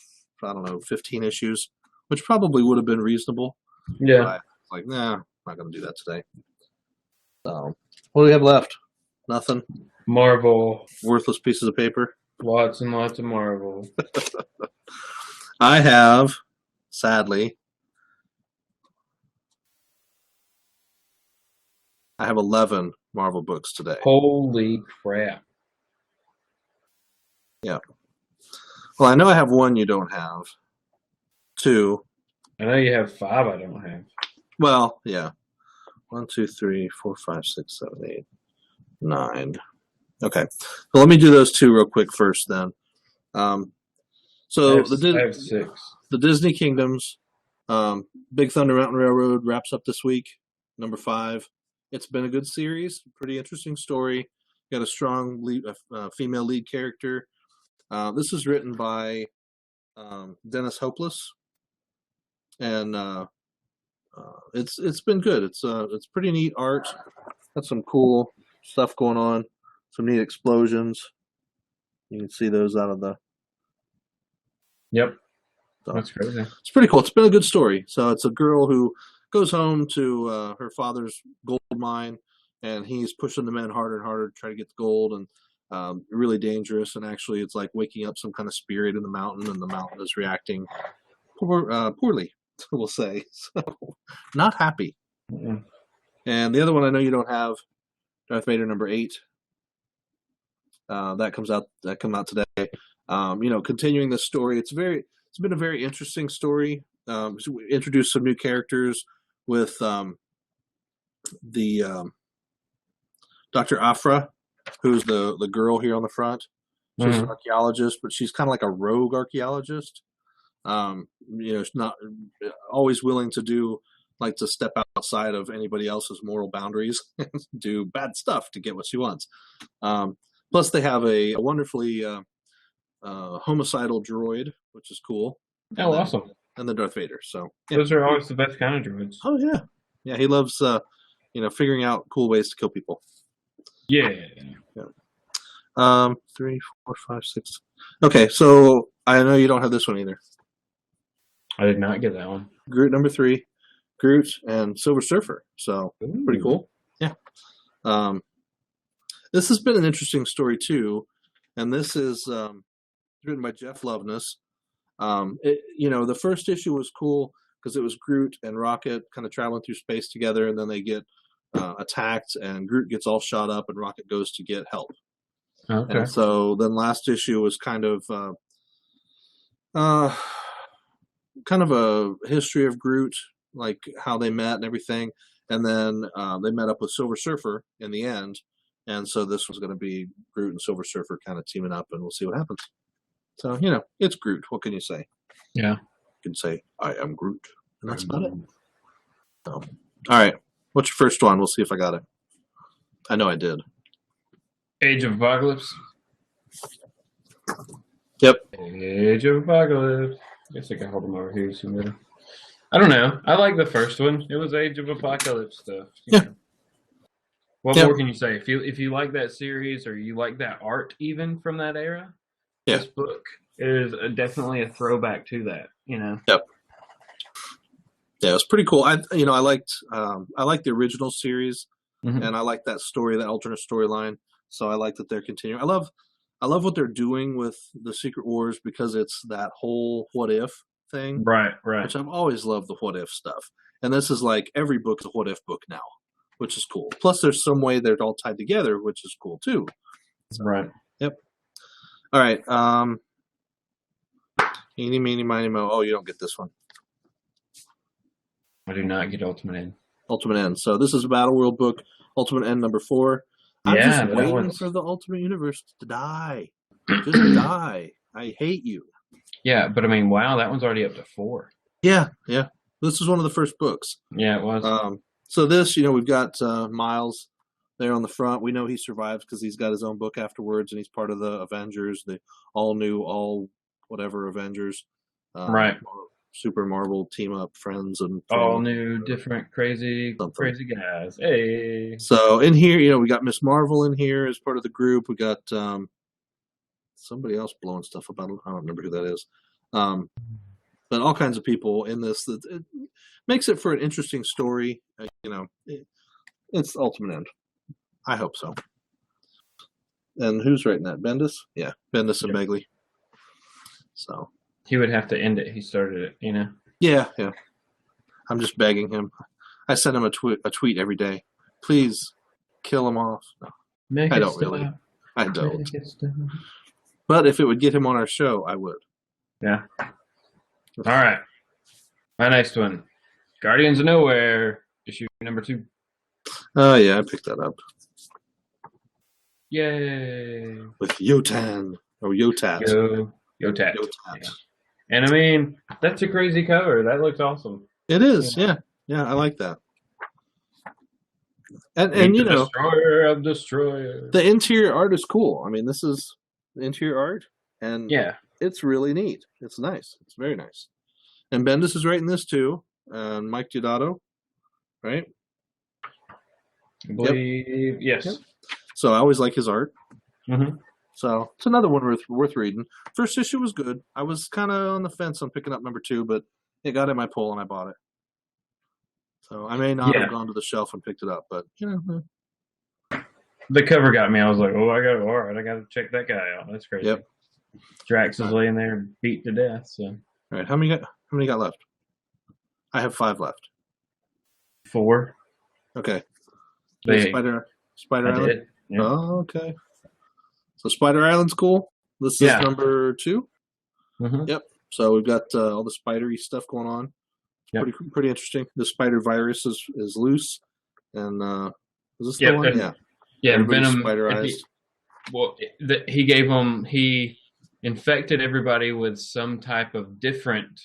15 issues, which probably would have been reasonable. Yeah. But I was like, nah, I'm not going to do that today. So, what do we have left? Nothing. Marvel. Worthless pieces of paper. Lots and lots of Marvel. I have, sadly, 11 Marvel books today. Holy crap. Yeah. Well, I know I have one you don't have. 2. I know you have 5 I don't have. Well, yeah. 1, 2, 3, 4, 5, 6, 7, 8, 9. Okay. So let me do those 2 real quick first then. So I have 6. The Disney Kingdoms, Big Thunder Mountain Railroad wraps up this week, number 5. It's been a good series, pretty interesting story. Got a strong female lead character. This is written by Dennis Hopeless, and it's been good. It's pretty neat art. Got some cool stuff going on. Some neat explosions. You can see those out of the. Yep. So, that's crazy. It's pretty cool. It's been a good story. So it's a girl who goes home to her father's gold mine, and he's pushing the men harder and harder to try to get the gold, and really dangerous. And actually, it's like waking up some kind of spirit in the mountain, and the mountain is reacting poorly, we'll say. So, not happy. Mm-mm. And the other one I know you don't have, Darth Vader number 8. That comes out today. Continuing the story. It's been a very interesting story. So we introduced some new characters with the Dr. Afra, who's the girl here on the front. She's an archaeologist, but she's kind of like a rogue archaeologist. She's not always willing to step outside of anybody else's moral boundaries and do bad stuff to get what she wants. Plus, they have a wonderfully homicidal droid, which is cool. Oh, awesome. And the Darth Vader. So yeah. Those are always the best kind of droids. Oh, yeah. Yeah, he loves, figuring out cool ways to kill people. Yeah. 3, 4, 5, 6. Okay, so I know you don't have this one either. I did not get that one. Groot number 3. Groot and Silver Surfer. So pretty cool. Yeah. This has been an interesting story too, and this is written by Jeff Loveness. The first issue was cool because it was Groot and Rocket kind of traveling through space together, and then they get attacked, and Groot gets all shot up, and Rocket goes to get help. Okay. And so then last issue was kind of a history of Groot, like how they met and everything, and then they met up with Silver Surfer in the end. And so this was going to be Groot and Silver Surfer kind of teaming up, and we'll see what happens. So, it's Groot. What can you say? Yeah. You can say, I am Groot. And that's about it. So, all right. What's your first one? We'll see if I got it. I know I did. Age of Apocalypse. Yep. Age of Apocalypse. I guess I can hold them over here some better. I don't know. I like the first one. It was Age of Apocalypse stuff. Yeah. What more can you say? If you like that series or you like that art even from that era, this book is definitely a throwback to that. Yep. Yeah, it was pretty cool. I liked the original series, and I like that story, that alternate storyline. So I like that they're continuing. I love what they're doing with the Secret Wars because it's that whole what if thing. Right. Which I've always loved the what if stuff. And this is like every book is a what if book now, which is cool. Plus there's some way they're all tied together, which is cool too. Right. Yep. All right. Eeny, meeny, miny, mo. Oh, you don't get this one. I do not get Ultimate End. Ultimate End. So this is a Battle World book, Ultimate End number 4. I'm Yeah, just waiting for the Ultimate Universe to die. Just die. I hate you. Yeah, but I mean, wow, that one's already up to 4. Yeah. This is one of the first books. Yeah, it was. So this, we've got Miles there on the front. We know he survives because he's got his own book afterwards, and he's part of the Avengers, the all whatever Avengers. Right. Super Marvel team up friends and all new, different, crazy guys. Hey. So in here, we got Miss Marvel in here as part of the group. We got somebody else blowing stuff up. I don't remember who that is. But all kinds of people in this. It makes it for an interesting story. It's Ultimate End. I hope so. And who's writing that? Bendis? Yeah, Bendis and Begley. So he would have to end it. He started it, Yeah. I'm just begging him. I send him a tweet every day. Please kill him off. No, I don't really. I don't. But if it would get him on our show, I would. Yeah. All right. My next one. Guardians of Nowhere, issue number 2. Oh, yeah, I picked that up. Yay. With Yotan. Or Yotat. Yotat. Yeah. And I mean, that's a crazy cover. That looks awesome. It is, yeah. I like that. And Destroyer of Destroyers. The interior art is cool. I mean, this is the interior art, and it's really neat. It's nice. It's very nice. And Bendis is writing this too, and Mike Diodato, right? I believe, yes. Yep. So I always like his art. Mm-hmm. So it's another one worth reading. First issue was good. I was kind of on the fence on picking up number 2, but it got in my pull and I bought it. So I may not have gone to the shelf and picked it up, but the cover got me. I was like, all right, I got to check that guy out. That's crazy. Yep. Drax is laying there beat to death. So. All right, how many got left? I have 5 left. 4. Okay. Spider Island. Did. Yeah. Oh, okay. So Spider Island's cool. This is number 2. Mm-hmm. Yep. So we've got all the spidery stuff going on. It's pretty interesting. The spider virus is loose, and is this the one? Yeah. Venom. Spiderized. He infected everybody with some type of different,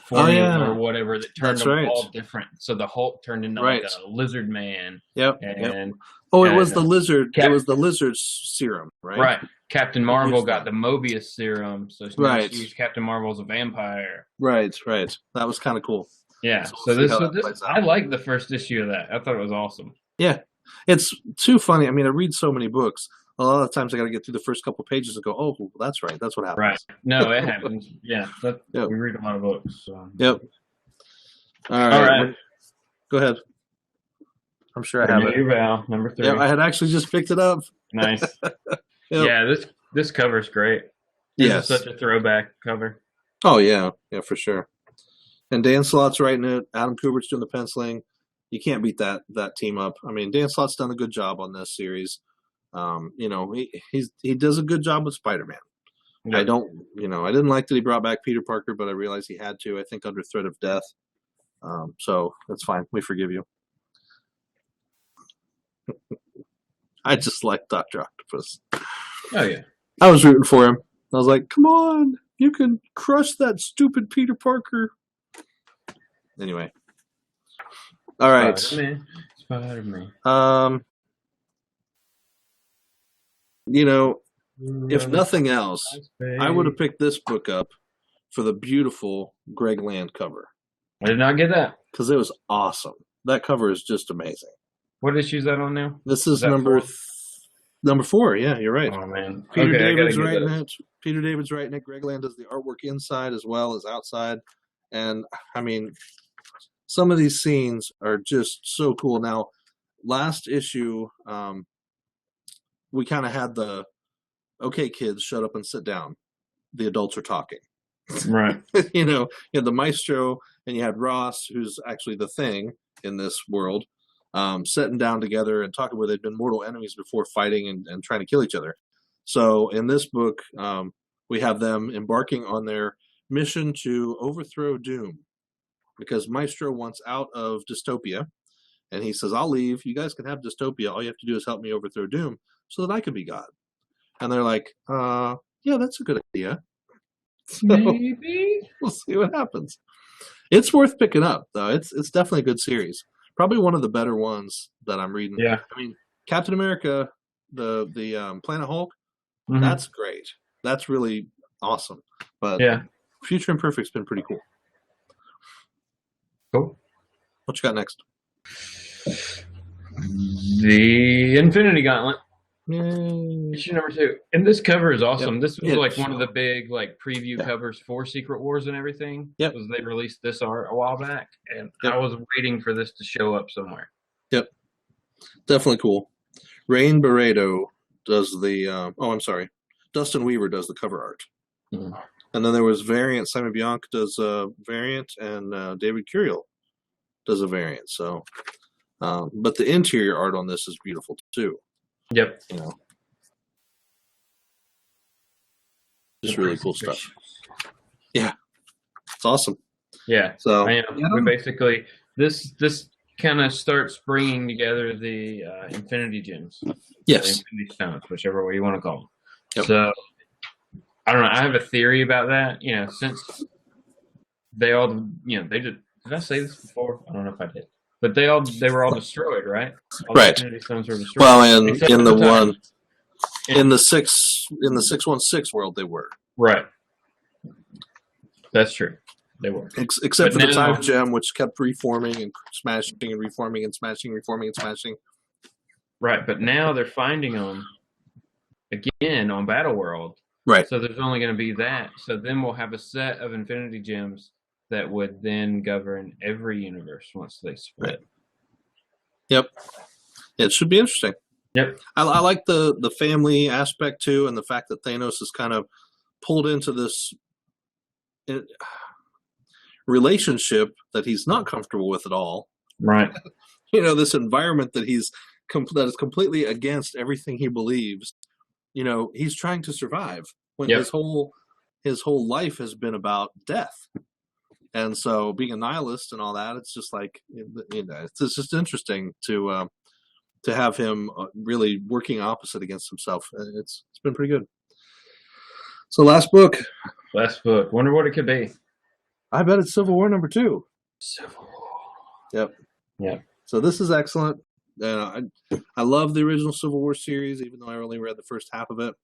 formula or whatever that turned them all different. So the Hulk turned into like a lizard man. Yep. And it was the lizard. It was the lizard serum, right? Right. Captain Marvel got the Mobius serum, so she used Captain Marvel as a vampire. Right. That was kind of cool. Yeah. So this I like the first issue of that. I thought it was awesome. Yeah. It's too funny. I mean, I read so many books. A lot of times I got to get through the first couple pages and go, oh, that's right. That's what happens. Right. No, it happens. Yeah. We read a lot of books. So. Yep. All right. Go ahead. I'm sure I have it. Val, number 3. Yeah, I had actually just picked it up. Nice. Yeah, this cover's great. This is such a throwback cover. Oh, yeah. Yeah, for sure. And Dan Slott's writing it. Adam Kubert's doing the penciling. You can't beat that team up. I mean, Dan Slott's done a good job on this series. He does a good job with Spider-Man. Yeah. I didn't like that he brought back Peter Parker, but I realized he had to, I think, under threat of death. So that's fine. We forgive you. I just like Dr. Octopus. Oh, yeah. I was rooting for him. I was like, come on, you can crush that stupid Peter Parker. Anyway. All right. Spider-Man. If nothing else, I would have picked this book up for the beautiful Greg Land cover. I did not get that. Because it was awesome. That cover is just amazing. What issue is that on now? This is number 4. Yeah, you're right. Oh, man. Peter David's writing it. Peter David's writing it. Greg Land does the artwork inside as well as outside. And, I mean, some of these scenes are just so cool. Now, last issue, we kind of had the, okay, kids, shut up and sit down. The adults are talking. Right. You had the Maestro, and you had Ross, who's actually the Thing in this world, sitting down together and talking where they'd been mortal enemies before fighting and trying to kill each other. So in this book, we have them embarking on their mission to overthrow Doom. because Maestro wants out of dystopia, and he says, "I'll leave. You guys can have dystopia. All you have to do is help me overthrow Doom, so that I can be God." And they're like, "Yeah, that's a good idea." So, maybe we'll see what happens. It's worth picking up, though. It's definitely a good series. Probably one of the better ones that I'm reading. Yeah. I mean, Captain America, the Planet Hulk, Mm-hmm. that's great. That's really awesome. But yeah, Future Imperfect's been pretty cool. Cool. What you got next? The Infinity Gauntlet. Yay. Issue number 2. And this cover is awesome. Yep. This was like one of the big like preview covers for Secret Wars and everything. Yep. Was they released this art a while back, and Yep. I was waiting for this to show up somewhere. Yep. Definitely cool. Rain Barreto does the Dustin Weaver does the cover art. Mm-hmm. And then there was variant. Simon Bianca does a variant, and David Curiel does a variant. So, but the interior art on this is beautiful too. Yep. You know, just really cool stuff. Yeah, it's awesome. Yeah. So we basically this kind of starts bringing together the Infinity Gems. Yes. The Infinity Stones, whichever way you want to call them. Yep. So I don't know. I have a theory about that. You know, since they all, they did I say this before? I don't know if I did. But they were all destroyed, right? All right. The Infinity Stones were destroyed. Well, in the 616 world, they were. Right. That's true. They were. Except for the time gem, which kept reforming and smashing and reforming and smashing, reforming and smashing. Right, but now they're finding them again on Battle World. Right. So there's only going to be that. So then we'll have a set of Infinity Gems that would then govern every universe once they split. Right. Yep. It should be interesting. Yep. I like the family aspect too, and the fact that Thanos is kind of pulled into this relationship that he's not comfortable with at all. Right. This environment that that is completely against everything he believes. He's trying to survive when his whole life has been about death. And so being a nihilist and all that, it's just like, it's just interesting to have him really working opposite against himself. It's been pretty good. So last book. Wonder what it could be. I bet it's Civil War number 2. Civil Yep. Yep. So this is excellent. I love the original Civil War series, even though I only read the first half of it.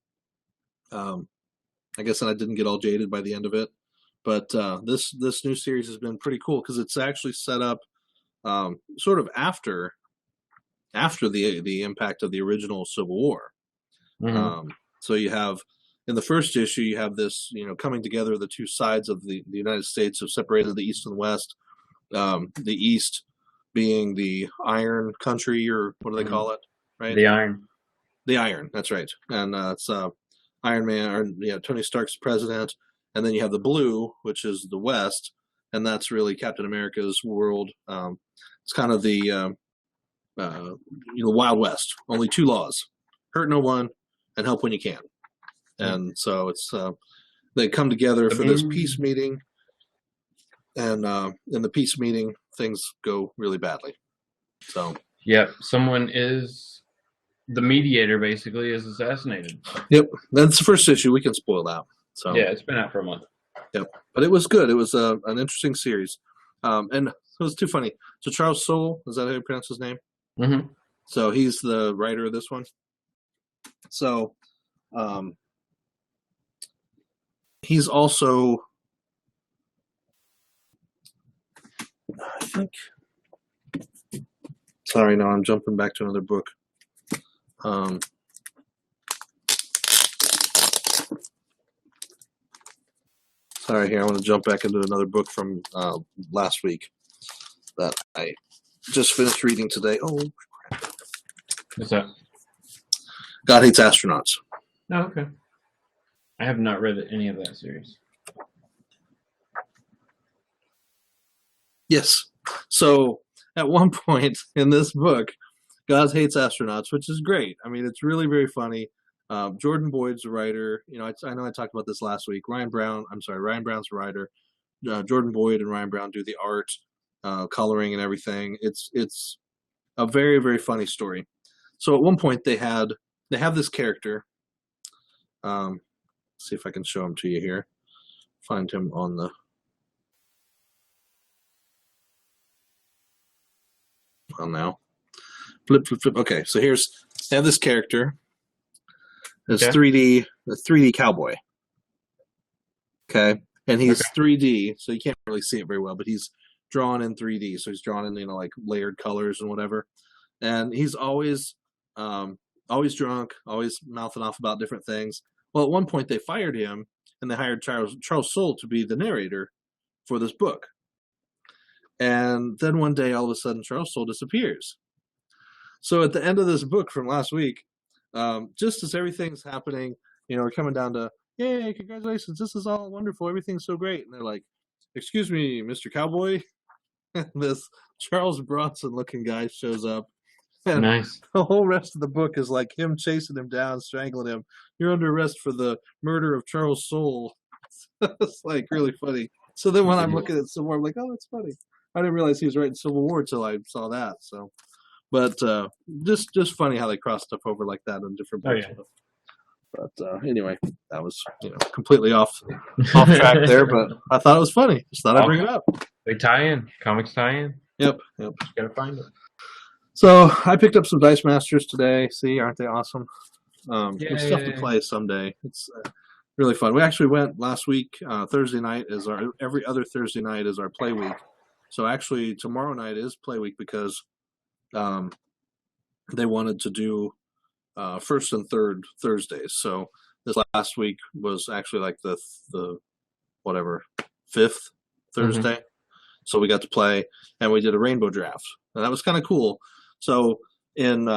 I guess I didn't get all jaded by the end of it. But this new series has been pretty cool because it's actually set up sort of after the impact of the original Civil War. Mm-hmm. So you have, in the first issue, you have this, coming together of the two sides of the United States have separated the East and West. The East being the Iron Country, or what do they call it? Right? The Iron. That's right. And it's Iron Man, or Tony Stark's president. And then you have the Blue, which is the West, and that's really Captain America's world. It's kind of the Wild West. Only 2 laws: hurt no one and help when you can. And so it's they come together for this peace meeting, and in the peace meeting, things go really badly. So someone is the mediator. Basically, is assassinated. Yep, that's the first issue. We can spoil that. So it's been out for a month. Yep, but it was good. It was an interesting series, and it was too funny. So Charles Soule, is that how you pronounce his name? Mm-hmm. So he's the writer of this one. So he's also, I think. Sorry, no, I'm jumping back to another book. Sorry, here, I want to jump back into another book from last week that I just finished reading today. Oh, crap. What's that? God Hates Astronauts. Oh, okay. I have not read any of that series. Yes. So at one point in this book, God Hates Astronauts, which is great. I mean, it's really very funny. Jordan Boyd's a writer. I know I talked about this last week. Ryan Brown's a writer. Jordan Boyd and Ryan Brown do the art, coloring, and everything. It's a very, very funny story. So at one point they have this character. See if I can show him to you here. Find him on the. Well, now. Flip, flip, flip. Okay, so they have this character. It's 3D cowboy. Okay, and he's 3D, so you can't really see it very well, but he's drawn in 3D, so he's drawn in like layered colors and whatever. And he's always drunk, always mouthing off about different things. Well, at one point they fired him, and they hired Charles Soule to be the narrator for this book. And then one day, all of a sudden, Charles Soule disappears. So at the end of this book from last week, just as everything's happening, we're coming down to, yay, congratulations, this is all wonderful, everything's so great. And they're like, excuse me, Mr. Cowboy? And this Charles Bronson-looking guy shows up. And nice. The whole rest of the book is like him chasing him down, strangling him. You're under arrest for the murder of Charles Soule. It's like really funny. So then when I'm looking at Civil War, I'm like, oh, that's funny. I didn't realize he was writing Civil War until I saw that. So, but just funny how they cross stuff over like that on different books. Oh, yeah. But anyway, that was completely off track there. But I thought it was funny. Just thought I'd bring it up. They tie in. Comics tie in. Yep. Just gotta find it. So I picked up some Dice Masters today. See, aren't they awesome? It's stuff to play someday. It's really fun. We actually went last week. Thursday night is every other Thursday night is our play week. So actually tomorrow night is play week because they wanted to do first and third Thursdays. So this last week was actually like the fifth Thursday. Mm-hmm. So we got to play, and we did a rainbow draft, and that was kind of cool. So in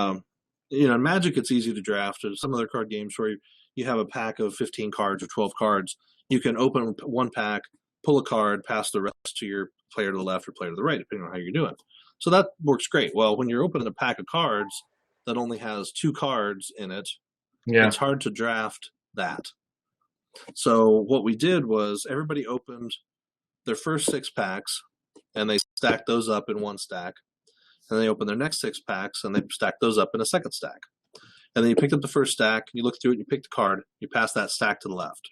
in Magic, it's easy to draft. There's some other card games where you have a pack of 15 cards or 12 cards. You can open one pack, pull a card, pass the rest to your player to the left or player to the right, depending on how you're doing. So that works great. Well, when you're opening a pack of cards that only has 2 cards in it, it's hard to draft that. So what we did was everybody opened their first 6 packs, and they stacked those up in one stack. And then they opened their next 6 packs, and they stacked those up in a second stack. And then you picked up the first stack, you look through it, you pick the card, you pass that stack to the left.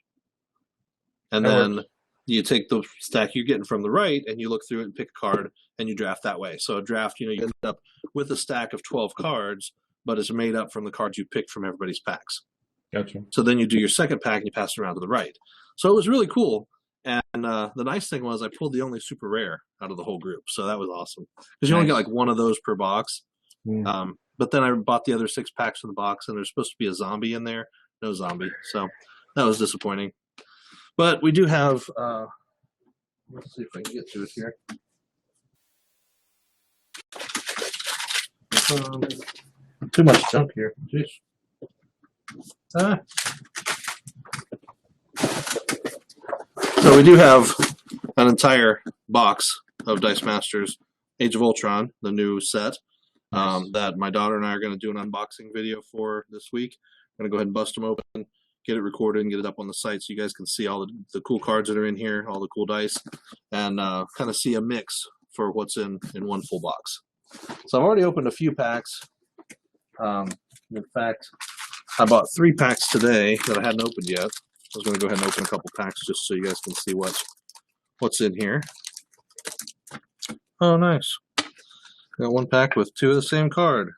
And then you take the stack you're getting from the right, and you look through it and pick a card, and you draft that way. So a draft, you end up with a stack of 12 cards, but it's made up from the cards you picked from everybody's packs. Gotcha. So then you do your second pack, and you pass it around to the right. So it was really cool. And the nice thing was I pulled the only super rare out of the whole group. So that was awesome. Because you only get like one of those per box. Mm. But then I bought the other 6 packs in the box, and there's supposed to be a zombie in there. No zombie. So that was disappointing. But we do have, let's see if I can get to it here. Too much junk here. Jeez. So we do have an entire box of Dice Masters Age of Ultron, the new set, that my daughter and I are going to do an unboxing video for this week. I'm going to go ahead and bust them open, get it recorded, and get it up on the site so you guys can see all the cool cards that are in here, all the cool dice, and kind of see a mix for what's in one full box. So I've already opened a few packs. In fact, I bought 3 packs today that I hadn't opened yet. I was going to go ahead and open a couple packs just so you guys can see what's in here. Oh, nice. Got 1 pack with 2 of the same card.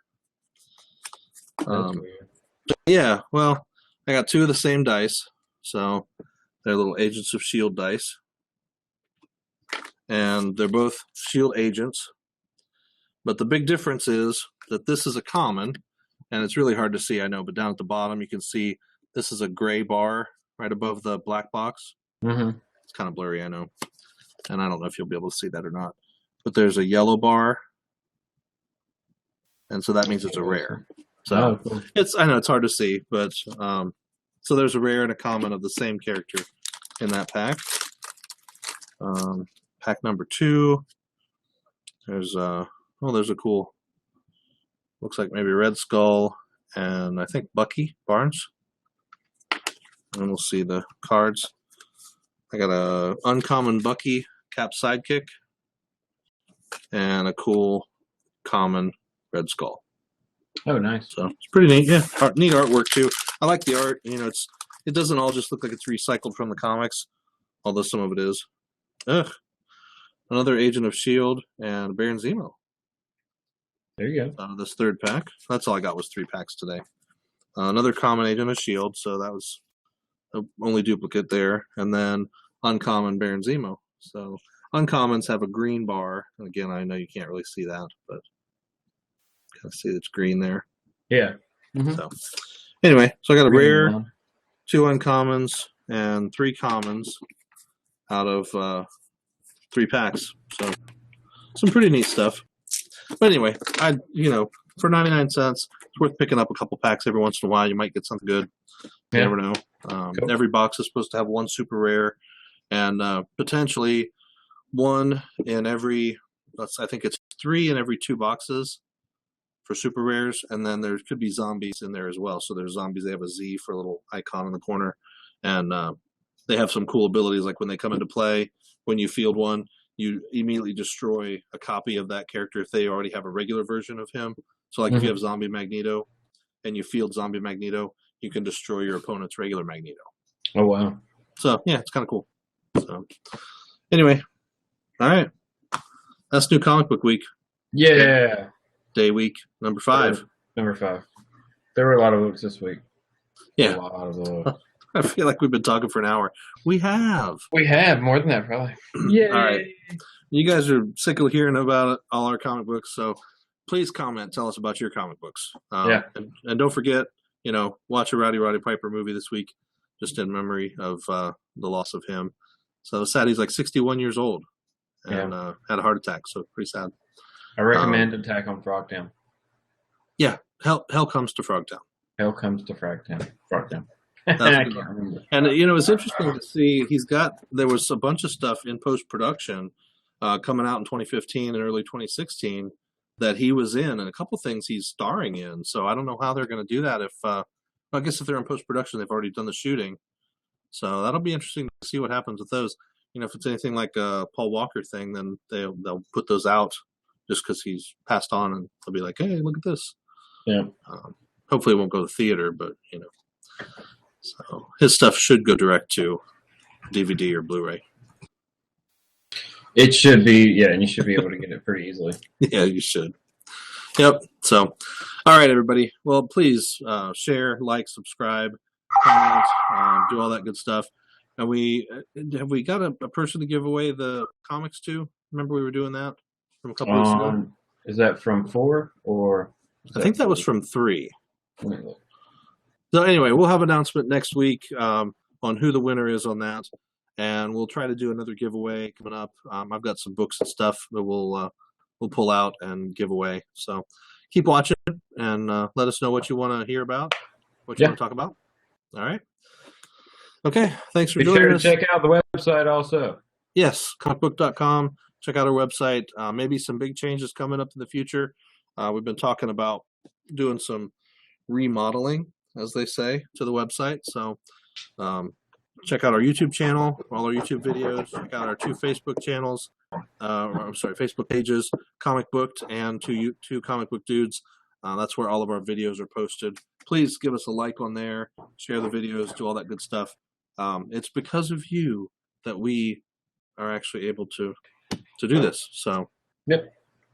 Yeah, well, I got 2 of the same dice. So they're little Agents of S.H.I.E.L.D. dice. And they're both S.H.I.E.L.D. agents. But the big difference is that this is a common, and it's really hard to see, I know, but down at the bottom you can see this is a gray bar right above the black box. Mm-hmm. It's kind of blurry, I know. And I don't know if you'll be able to see that or not. But there's a yellow bar, and so that means it's a rare. So I know it's hard to see, but so there's a rare and a common of the same character in that pack. Pack number 2. There's a cool, looks like maybe Red Skull and I think Bucky Barnes. And we'll see the cards. I got a uncommon Bucky Cap Sidekick and a cool common Red Skull. Oh, nice. So it's pretty neat. Yeah, neat artwork too. I like the art. You know, it doesn't all just look like it's recycled from the comics, although some of it is. Ugh. Another Agent of S.H.I.E.L.D. and Baron Zemo. There you go. Out of this third pack. That's all I got was 3 packs today. Another common Agent of S.H.I.E.L.D., so that was the only duplicate there. And then uncommon Baron Zemo. So uncommons have a green bar. And again, I know you can't really see that, but you can see it's green there. Yeah. Mm-hmm. So anyway, so I got a green rare, one. 2 uncommons, and 3 commons out of 3 packs. So some pretty neat stuff. But anyway, for 99 cents, it's worth picking up a couple packs every once in a while. You might get something good. You never know. Cool. Every box is supposed to have 1 super rare, and potentially 1 in every. I think it's 3 in every 2 boxes for super rares, and then there could be zombies in there as well. So there's zombies. They have a Z for a little icon in the corner, and they have some cool abilities. Like when they come into play, when you field one, you immediately destroy a copy of that character if they already have a regular version of him. So like if you have Zombie Magneto and you field Zombie Magneto, you can destroy your opponent's regular Magneto. Oh, wow. So, yeah, it's kind of cool. So, anyway, all right. That's new comic book week. Yeah. Day week, number 5. Number 5. There were a lot of books this week. Yeah. A lot of books. I feel like we've been talking for an hour. We have. We have. More than that, probably. Yeah. All right. You guys are sick of hearing about all our comic books, so please comment. Tell us about your comic books. Yeah. And don't forget, watch a Rowdy Piper movie this week, just in memory of the loss of him. So sad. He's like 61 years old and had a heart attack, so pretty sad. I recommend Attack on Frogtown. Yeah. Hell comes to Frogtown. Hell comes to Frogtown. I can't remember. And it's interesting to see there was a bunch of stuff in post-production coming out in 2015 and early 2016 that he was in, and a couple things he's starring in. So I don't know how they're going to do that. I guess if they're in post-production, they've already done the shooting. So that'll be interesting to see what happens with those. If it's anything like a Paul Walker thing, then they'll put those out just because he's passed on, and they'll be like, hey, look at this. Yeah. Hopefully it won't go to theater, but, So his stuff should go direct to DVD or Blu-ray. It should be, and you should be able to get it pretty easily. Yeah, you should. Yep. So, all right, everybody. Well, please share, like, subscribe, comment, do all that good stuff. And have we got a person to give away the comics to? Remember we were doing that from a couple weeks ago? Is that from 4 or? I think that was from 3. So anyway, we'll have an announcement next week on who the winner is on that, and we'll try to do another giveaway coming up. I've got some books and stuff that we'll pull out and give away. So keep watching and let us know what you want to hear about, what you want to talk about. All right. Okay. Thanks for joining us. Be sure to check out the website also. Yes, comicbook.com. Check out our website. Maybe some big changes coming up in the future. We've been talking about doing some remodeling, as they say, to the website. So check out our YouTube channel, all our YouTube videos. Check out our 2 Facebook channels. Facebook pages, Comic Booked and two Comic Book Dudes. That's where all of our videos are posted. Please give us a like on there, share the videos, do all that good stuff. It's because of you that we are actually able to do this. So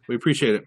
we appreciate it.